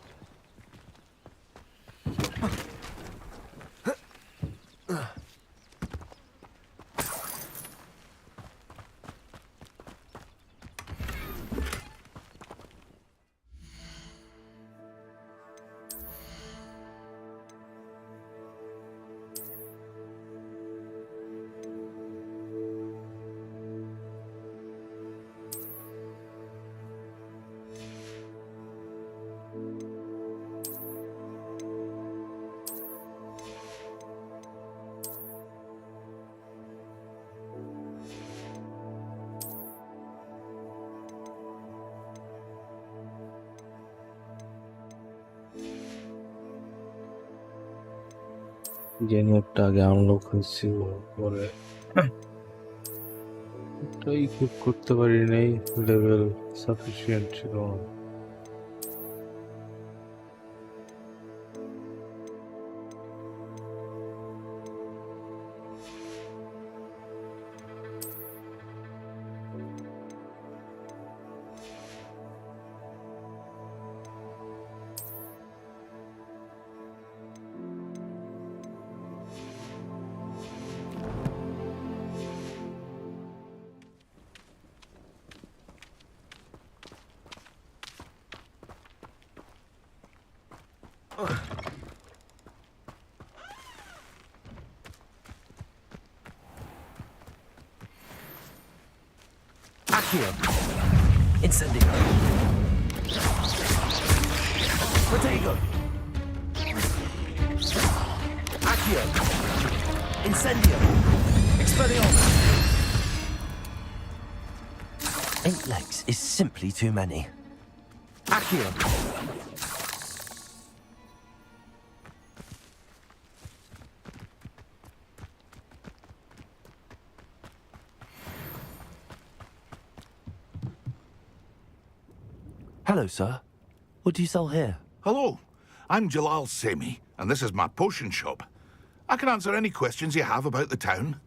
জেনে একটা আগে unlock হয়েছে পরে এটা equip করতে পারি নাই, level sufficient ছিল না। Accio. Incendio. Protego. Accio. Incendio. Expelliarmus. 8 legs is simply too many. Accio. Hello, sir. What do you sell here? Hello, I'm Jalal Semi, and this is my potion shop. I can answer any questions you have about the town.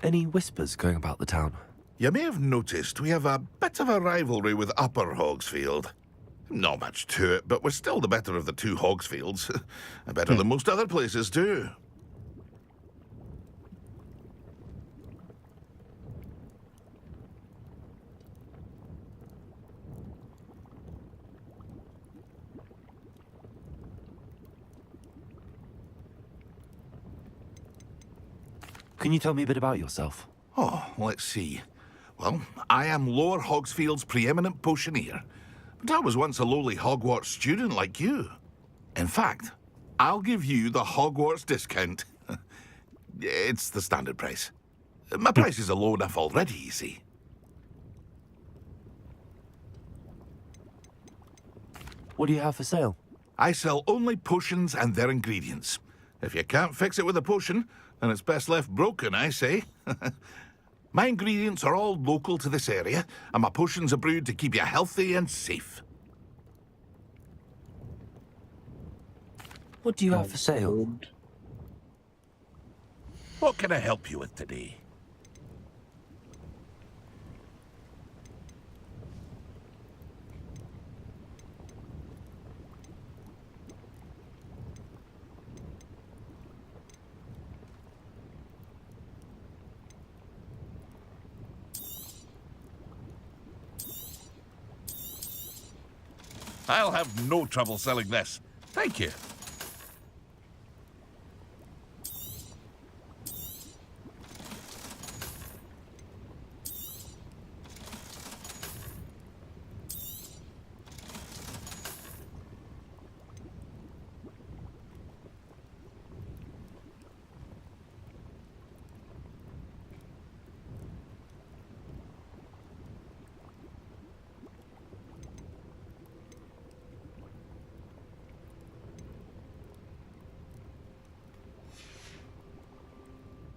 Any whispers going about the town? You may have noticed we have a bit of a rivalry with Upper Hogsfield. Not much to it, but we're still the better of the two Hogsfields. Better than most other places, too. Can you tell me a bit about yourself? Oh, let's see. Well, I am Lower Hogsfield's preeminent potioneer. But I was once a lowly Hogwarts student like you. In fact, I'll give you the Hogwarts discount. It's the standard price. My prices are low enough already, you see. What do you have for sale? I sell only potions and their ingredients. If you can't fix it with a potion, then it's best left broken, I say. My ingredients are all local to this area, and my potions are brewed to keep you healthy and safe. What do you have for sale? What can I help you with today? I'll have no trouble selling this. Thank you.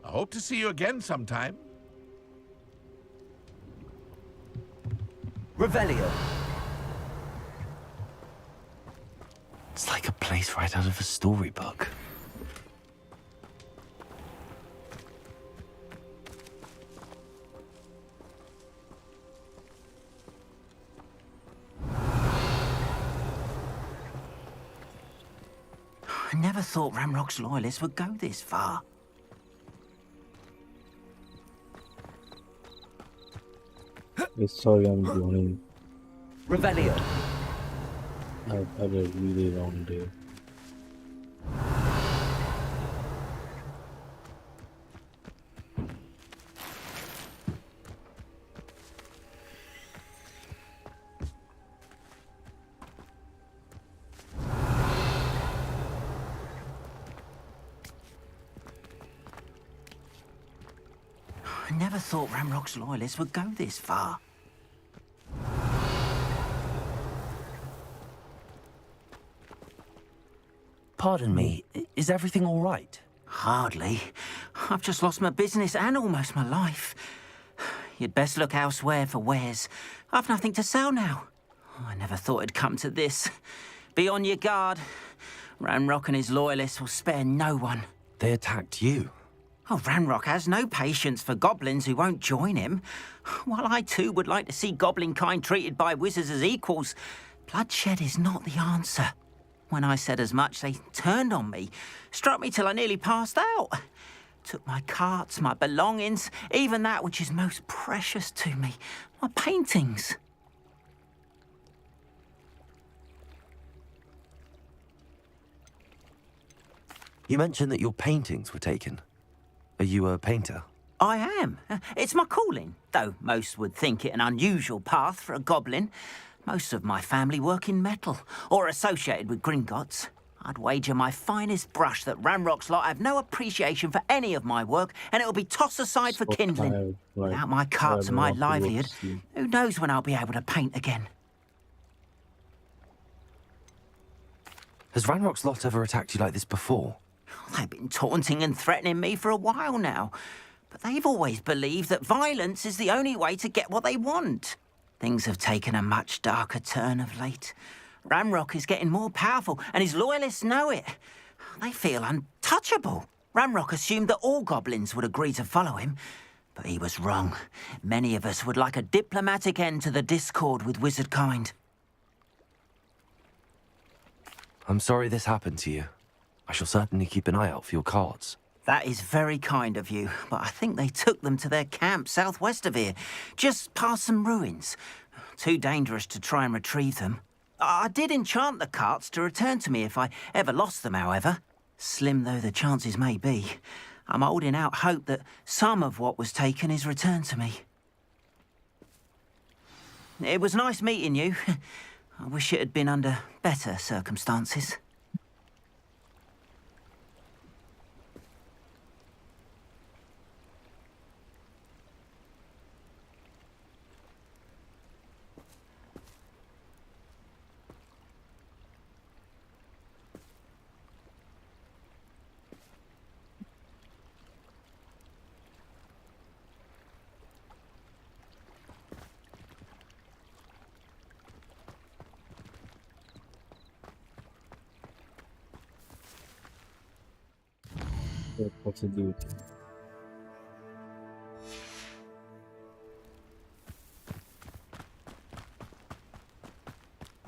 I hope to see you again sometime. Revelio. It's like a place right out of a storybook. I never thought Ramrock's loyalists would go this far. Sorry, I'm joining. Revelio. I've had a really long day. I never thought Ramrock's loyalists would go this far. Pardon me, is everything all right? Hardly. I've just lost my business and almost my life. You'd best look elsewhere for wares. I've nothing to sell now. I never thought it'd come to this. Be on your guard. Ranrock and his loyalists will spare no one. They attacked you? Oh, Ranrock has no patience for goblins who won't join him. While I too would like to see goblin kind treated by wizards as equals, bloodshed is not the answer. When I said as much, they turned on me, struck me till I nearly passed out. Took my carts, my belongings, even that which is most precious to me, my paintings. You mentioned that your paintings were taken. Are you a painter? I am. It's my calling, though most would think it an unusual path for a goblin. Most of my family work in metal, or associated with Gringotts. I'd wager my finest brush that Ranrock's lot have no appreciation for any of my work, and it'll be tossed aside for kindling. Without my carts and my livelihood, who knows when I'll be able to paint again? Has Ranrock's lot ever attacked you like this before? They've been taunting and threatening me for a while now, but they've always believed that violence is the only way to get what they want. Things have taken a much darker turn of late. Ranrock is getting more powerful, and his loyalists know it. They feel untouchable. Ranrock assumed that all goblins would agree to follow him, but he was wrong. Many of us would like a diplomatic end to the discord with wizard kind. I'm sorry this happened to you. I shall certainly keep an eye out for your cards. That is very kind of you, but I think they took them to their camp southwest of here, just past some ruins. Too dangerous to try and retrieve them. I did enchant the carts to return to me if I ever lost them, however. Slim though the chances may be, I'm holding out hope that some of what was taken is returned to me. It was nice meeting you. I wish it had been under better circumstances. Possibility.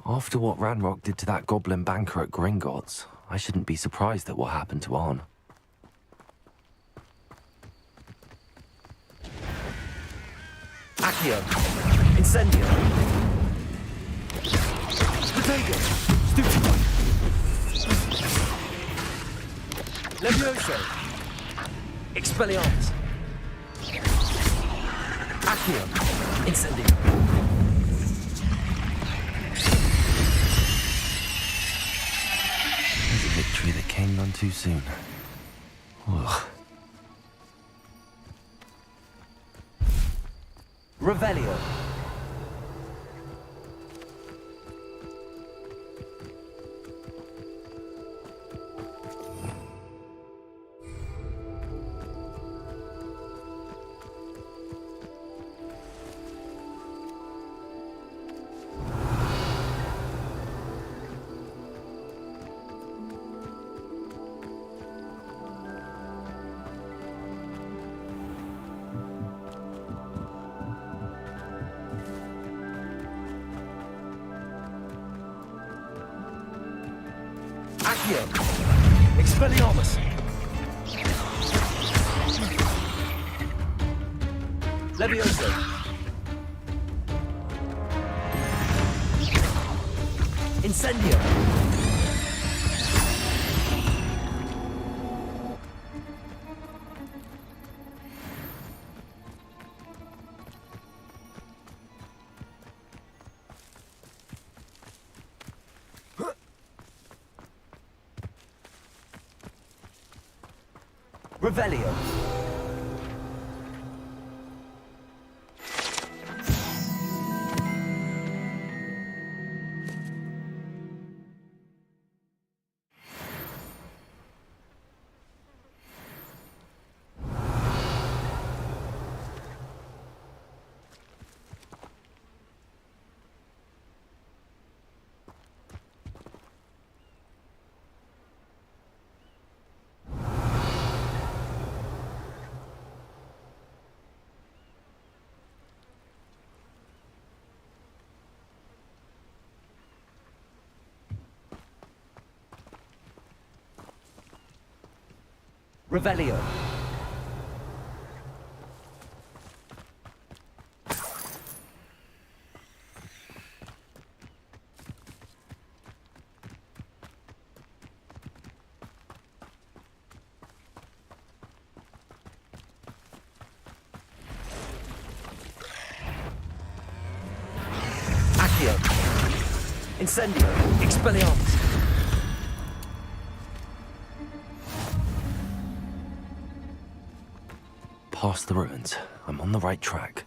After what Ranrock did to that goblin banker at Gringotts, I shouldn't be surprised at what happened to Arn. Accio! Incendio! Stratego! Stupefy! Levioso! Expelliarmus! Accio! Incendio! There's a victory that came none too soon. Ugh. Revelio! Accio! Expelliarmus! Levioso! Incendio! Revelio! Revelio. Accio. Incendio. Expelliarmus. Past the ruins. I'm on the right track.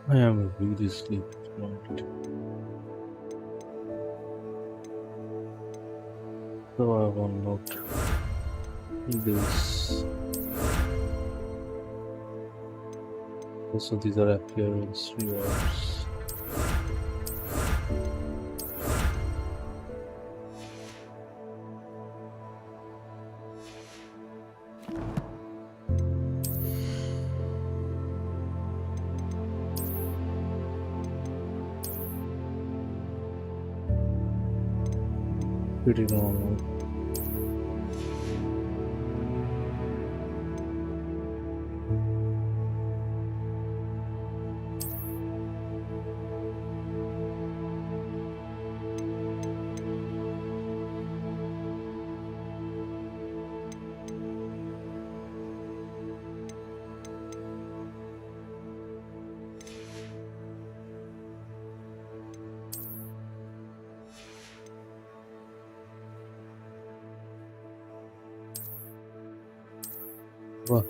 I am really sleepy tonight. So I will not this. So these are appearance rewards. Pretty normal. Wow.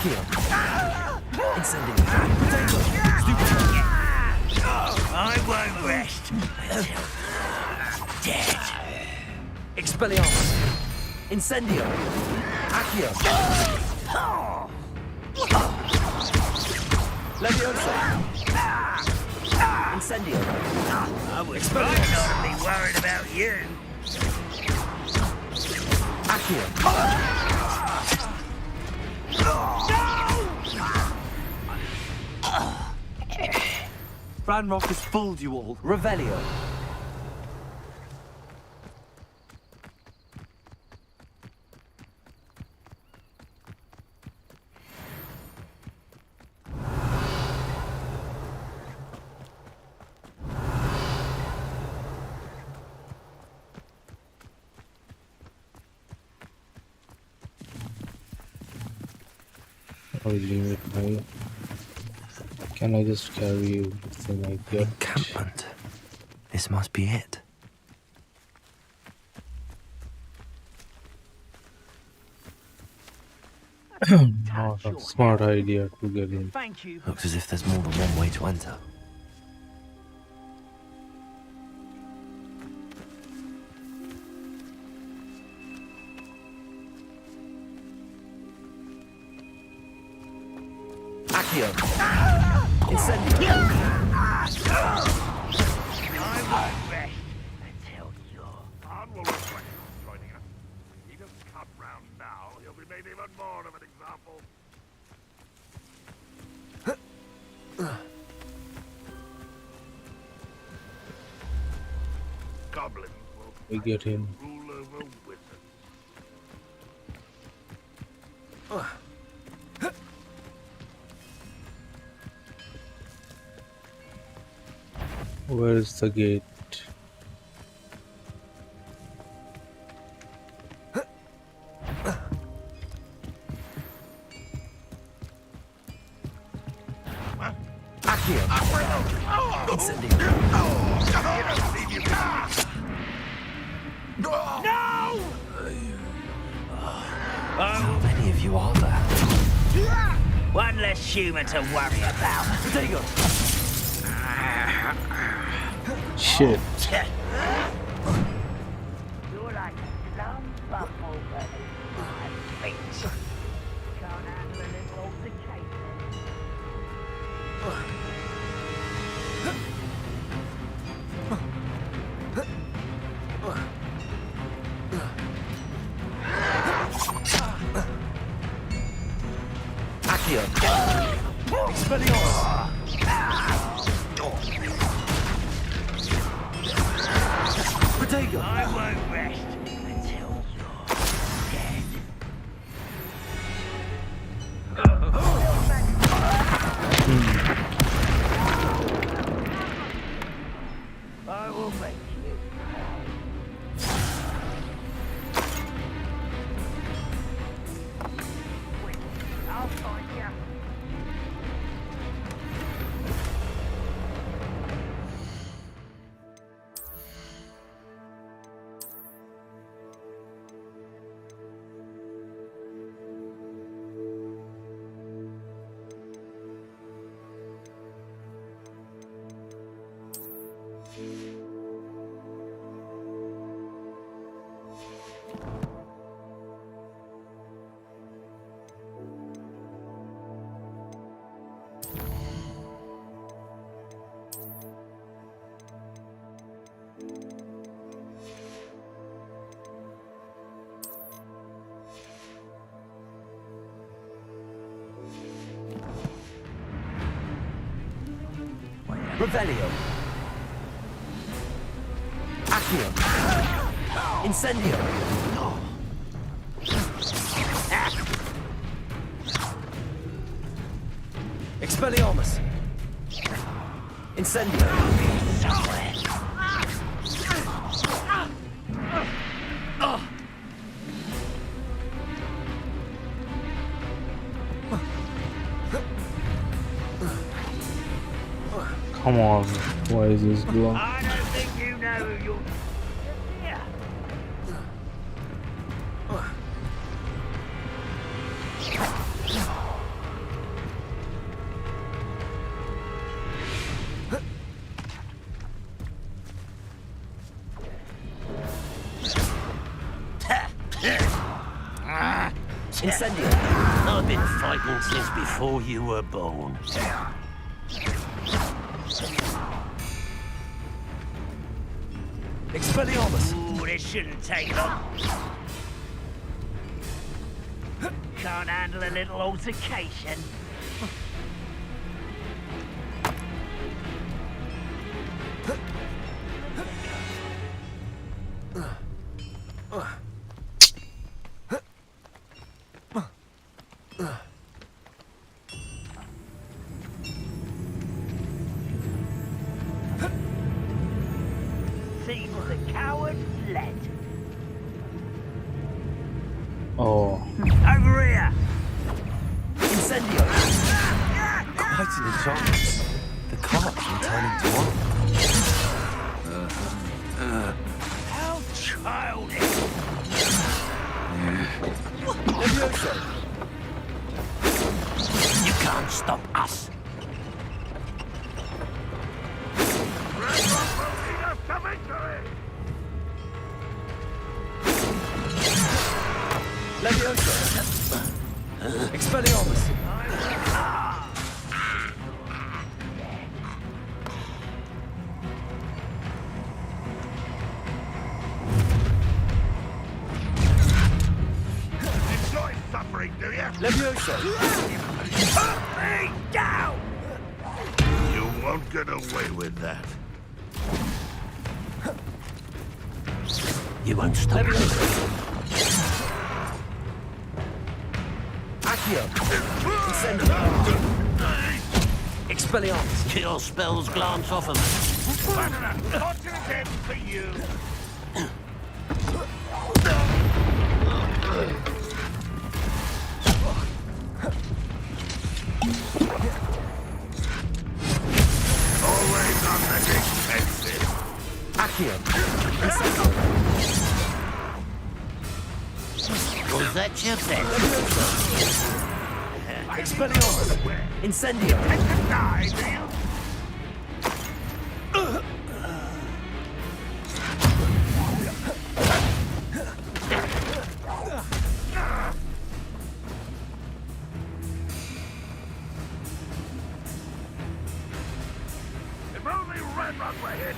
Accio. Incendio. Potato. Stupid. I won't rest until dead. Expelliarmus. Incendio. Accio. Leviosa. Incendio. I was right not to be worried about you. Accio. Ranrock has fooled you all. Revelio. Or limit my. Can I just carry everything I get? Encampment. This must be it. Not a smart idea to get in. Thank you. Looks as if there's more than one way to enter. Accio. Incendio. I won't rest until you're... Khan will reflect on joining us. If he doesn't come round now, he'll be made even more of an example. Goblins will We get in. rule over wizards. Where is the gate? Accio. Incendio. How many of you are there? One less human to worry about. Potato. Shit. You're like a lump over my feet. Can't handle a little altercation. Accio. Expelliarmus. Potato. I won't rest until you're dead. I will make you pay. Wait, I'll find you. Revelio. Accio. Incendio. Expelliarmus. Incendio. Come on, why is this glowing? I don't think you know who you're... Yeah. Incendio. I've been fighting since before you were born. Expelliarmus. Ooh, this shouldn't take long. Can't handle a little altercation. Seems the coward fled. Oh. Over here! Incendio. Quite an enchantment. The cards can turn into one. How childish! Levioso. You can't stop us. Levioso. Expelliarmus. Enjoy suffering, do you? Levioso. Put me down! You won't get away with that. You won't stop Levioso. Accio. Incendio. Expelliarmus. Cure spells glance off of me. Fortunate end for you. Always on the defensive. Accio. Incendio. Was that your best? Expelliarmus. Incendio. Die, do you? If only Redrock were here to...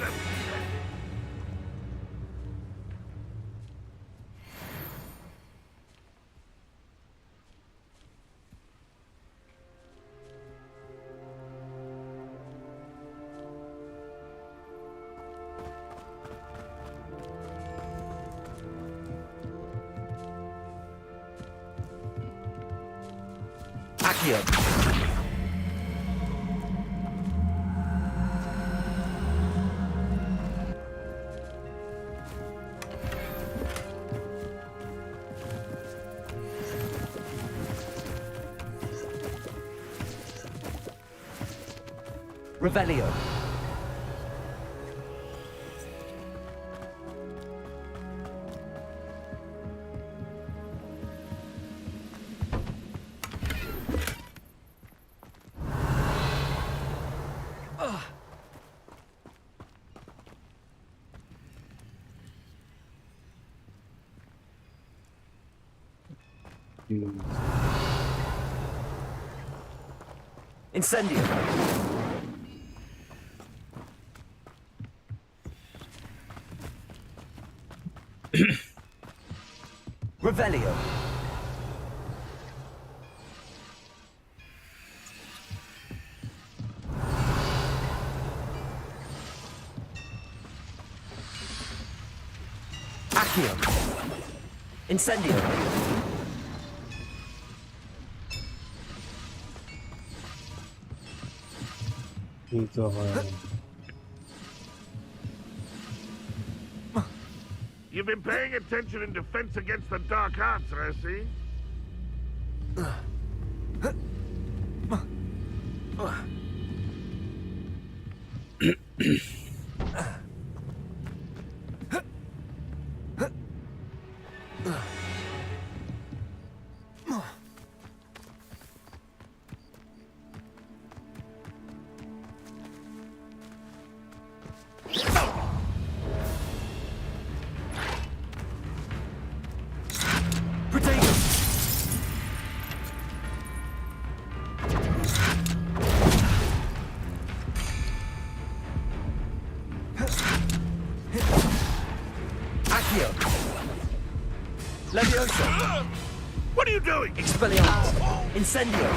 Accio. Revelio. Incendio. Revelio. Accio. Incendio. You've been paying attention in defense against the dark arts, I see. Accio! Leviosa! What are you doing? Expelliarmus! Incendio!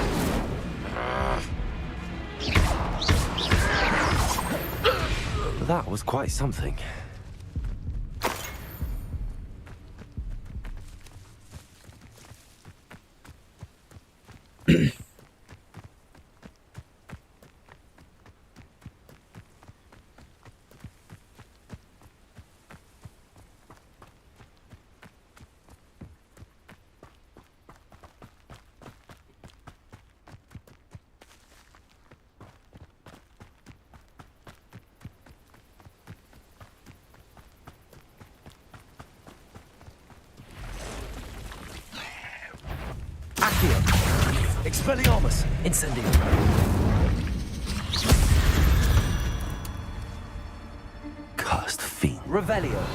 That was quite something. Accio! Expelliarmus! Incendio! Cursed fiend. Revelio!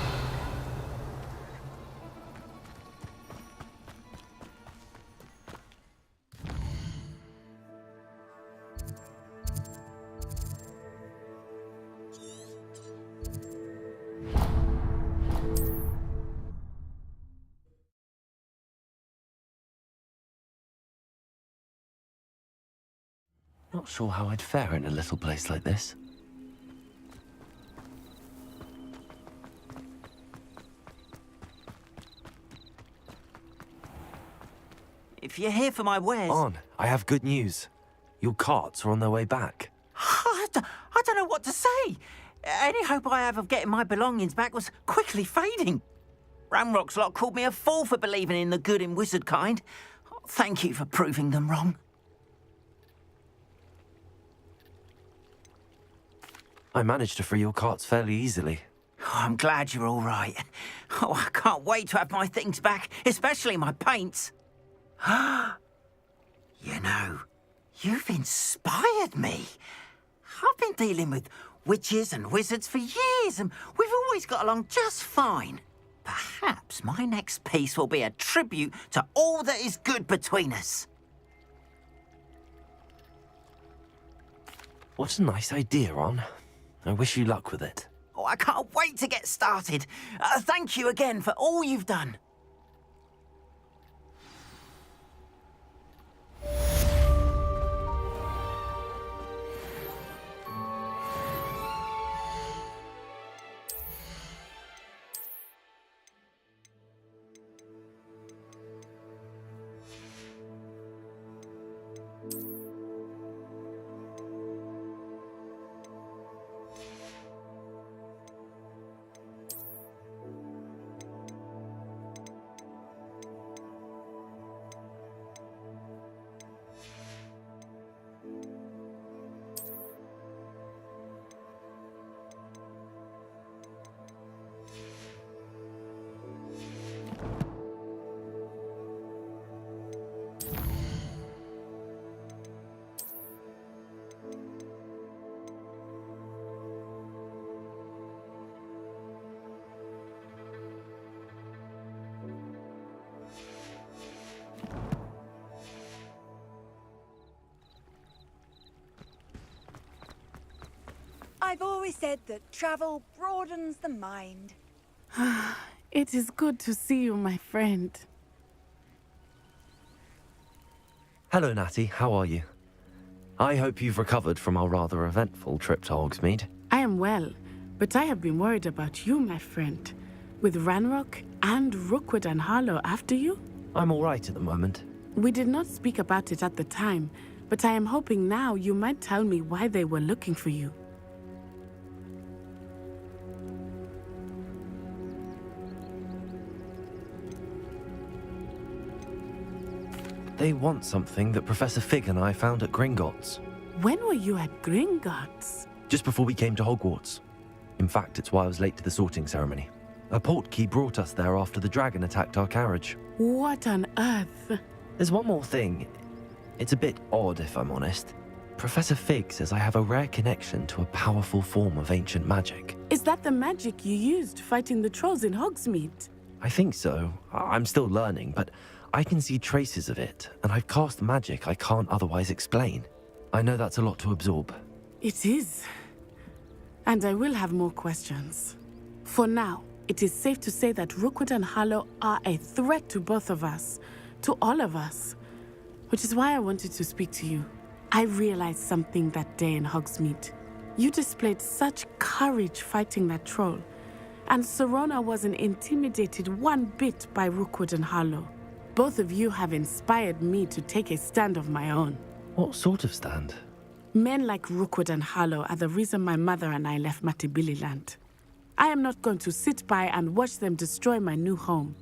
Not sure how I'd fare in a little place like this. If you're here for my wares... On, I have good news. Your carts are on their way back. I don't know what to say. Any hope I have of getting my belongings back was quickly fading. Ramrock's lot called me a fool for believing in the good in wizard kind. Thank you for proving them wrong. I managed to free your carts fairly easily. Oh, I'm glad you're all right. Oh, I can't wait to have my things back, especially my paints. You know, you've inspired me. I've been dealing with witches and wizards for years, and we've always got along just fine. Perhaps my next piece will be a tribute to all that is good between us. What a nice idea, Ron. I wish you luck with it. Oh, I can't wait to get started. Thank you again for all you've done. I've always said that travel broadens the mind. It is good to see you, my friend. Hello, Natty. How are you? I hope you've recovered from our rather eventful trip to Hogsmeade. I am well, but I have been worried about you, my friend. With Ranrock and Rookwood and Harlow after you? I'm all right at the moment. We did not speak about it at the time, but I am hoping now you might tell me why they were looking for you. They want something that Professor Fig and I found at Gringotts. When were you at Gringotts? Just before we came to Hogwarts. In fact, it's why I was late to the sorting ceremony. A portkey brought us there after the dragon attacked our carriage. What on earth? There's one more thing. It's a bit odd, if I'm honest. Professor Fig says I have a rare connection to a powerful form of ancient magic. Is that the magic you used fighting the trolls in Hogsmeade? I think so. I'm still learning, but I can see traces of it, and I've cast magic I can't otherwise explain. I know that's a lot to absorb. It is. And I will have more questions. For now, it is safe to say that Rookwood and Harlow are a threat to both of us, to all of us, which is why I wanted to speak to you. I realized something that day in Hogsmeade. You displayed such courage fighting that troll, and Serona wasn't intimidated one bit by Rookwood and Harlow. Both of you have inspired me to take a stand of my own. What sort of stand? Men like Rookwood and Harlow are the reason my mother and I left Matibili I am not going to sit by and watch them destroy my new home.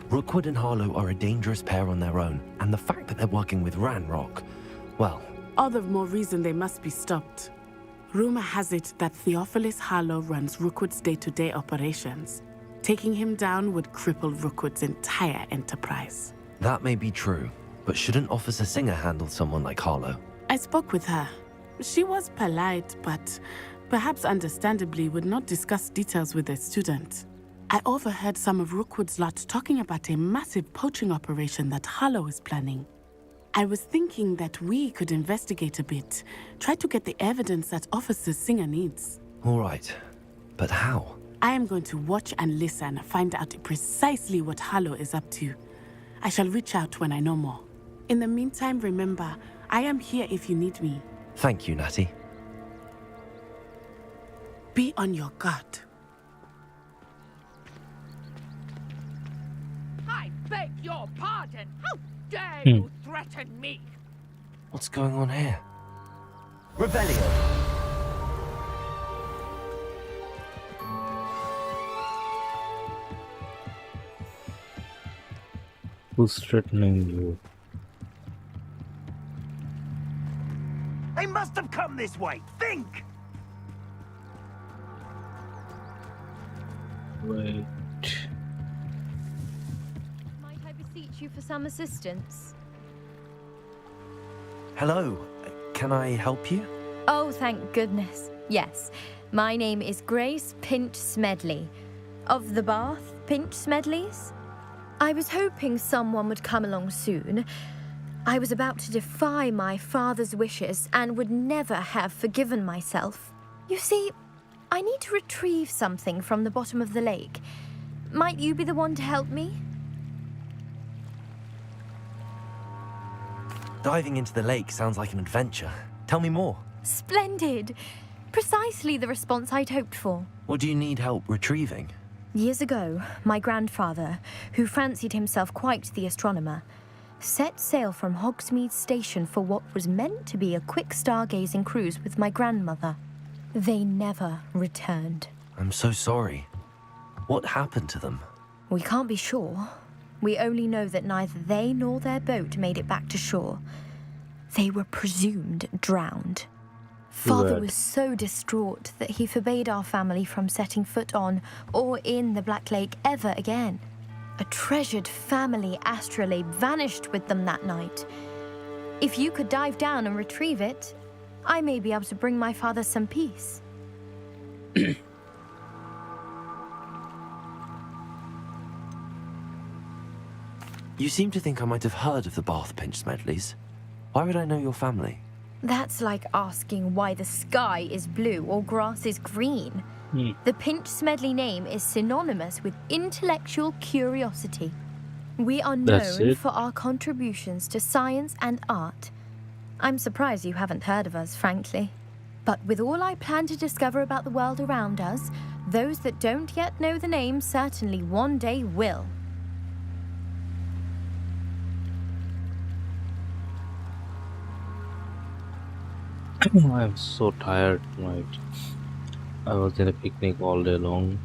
Rookwood and Harlow are a dangerous pair on their own, and the fact that they're working with Ranrock, well... All the more reason they must be stopped. Rumor has it that Theophilus Harlow runs Rookwood's day-to-day operations. Taking him down would cripple Rookwood's entire enterprise. That may be true, but shouldn't Officer Singer handle someone like Harlow? I spoke with her. She was polite, but perhaps understandably would not discuss details with a student. I overheard some of Rookwood's lot talking about a massive poaching operation that Harlow is planning. I was thinking that we could investigate a bit, try to get the evidence that Officer Singer needs. All right, but how? I am going to watch and listen, find out precisely what Harlow is up to. I shall reach out when I know more. In the meantime, remember, I am here if you need me. Thank you, Natty. Be on your guard. I beg your pardon. How dare you threaten me? What's going on here? Revelio! Who's threatening you? They must have come this way. Think! Wait. Might I beseech you for some assistance? Hello, can I help you? Oh, thank goodness. Yes, my name is Grace Pinch Smedley, of the Bath Pinch Smedleys. I was hoping someone would come along soon. I was about to defy my father's wishes and would never have forgiven myself. You see, I need to retrieve something from the bottom of the lake. Might you be the one to help me? Diving into the lake sounds like an adventure. Tell me more. Splendid! Precisely the response I'd hoped for. What do you need help retrieving? Years ago, my grandfather, who fancied himself quite the astronomer, set sail from Hogsmeade Station for what was meant to be a quick stargazing cruise with my grandmother. They never returned. I'm so sorry. What happened to them? We can't be sure. We only know that neither they nor their boat made it back to shore. They were presumed drowned. Father was so distraught that he forbade our family from setting foot on or in the Black Lake ever again. A treasured family astrolabe vanished with them that night. If you could dive down and retrieve it, I may be able to bring my father some peace. You seem to think I might have heard of the Bath Pinch Smedleys. Why would I know your family? That's like asking why the sky is blue or grass is green. The Pinch Smedley name is synonymous with intellectual curiosity. We are known for our contributions to science and art. I'm surprised you haven't heard of us, frankly. But with all I plan to discover about the world around us, those that don't yet know the name certainly one day will. I'm so tired tonight. I was in a picnic all day long.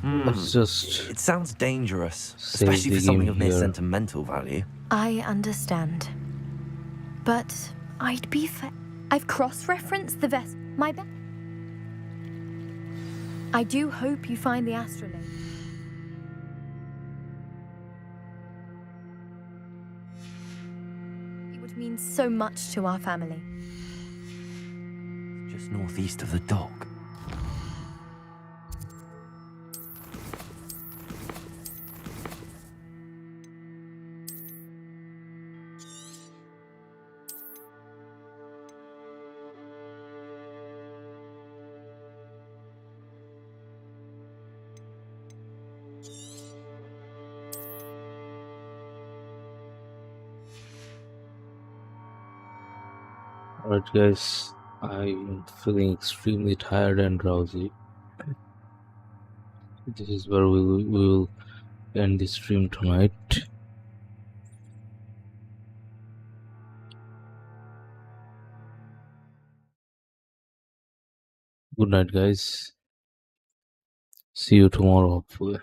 It sounds dangerous, especially for something of near sentimental value. I understand. But I'd be I've cross-referenced the I do hope you find the astrolabe. It would It means so much to our family. Just northeast of the dock. Alright, guys, I'm feeling extremely tired and drowsy. This is where we will end the stream tonight. Good night, guys. See you tomorrow, hopefully.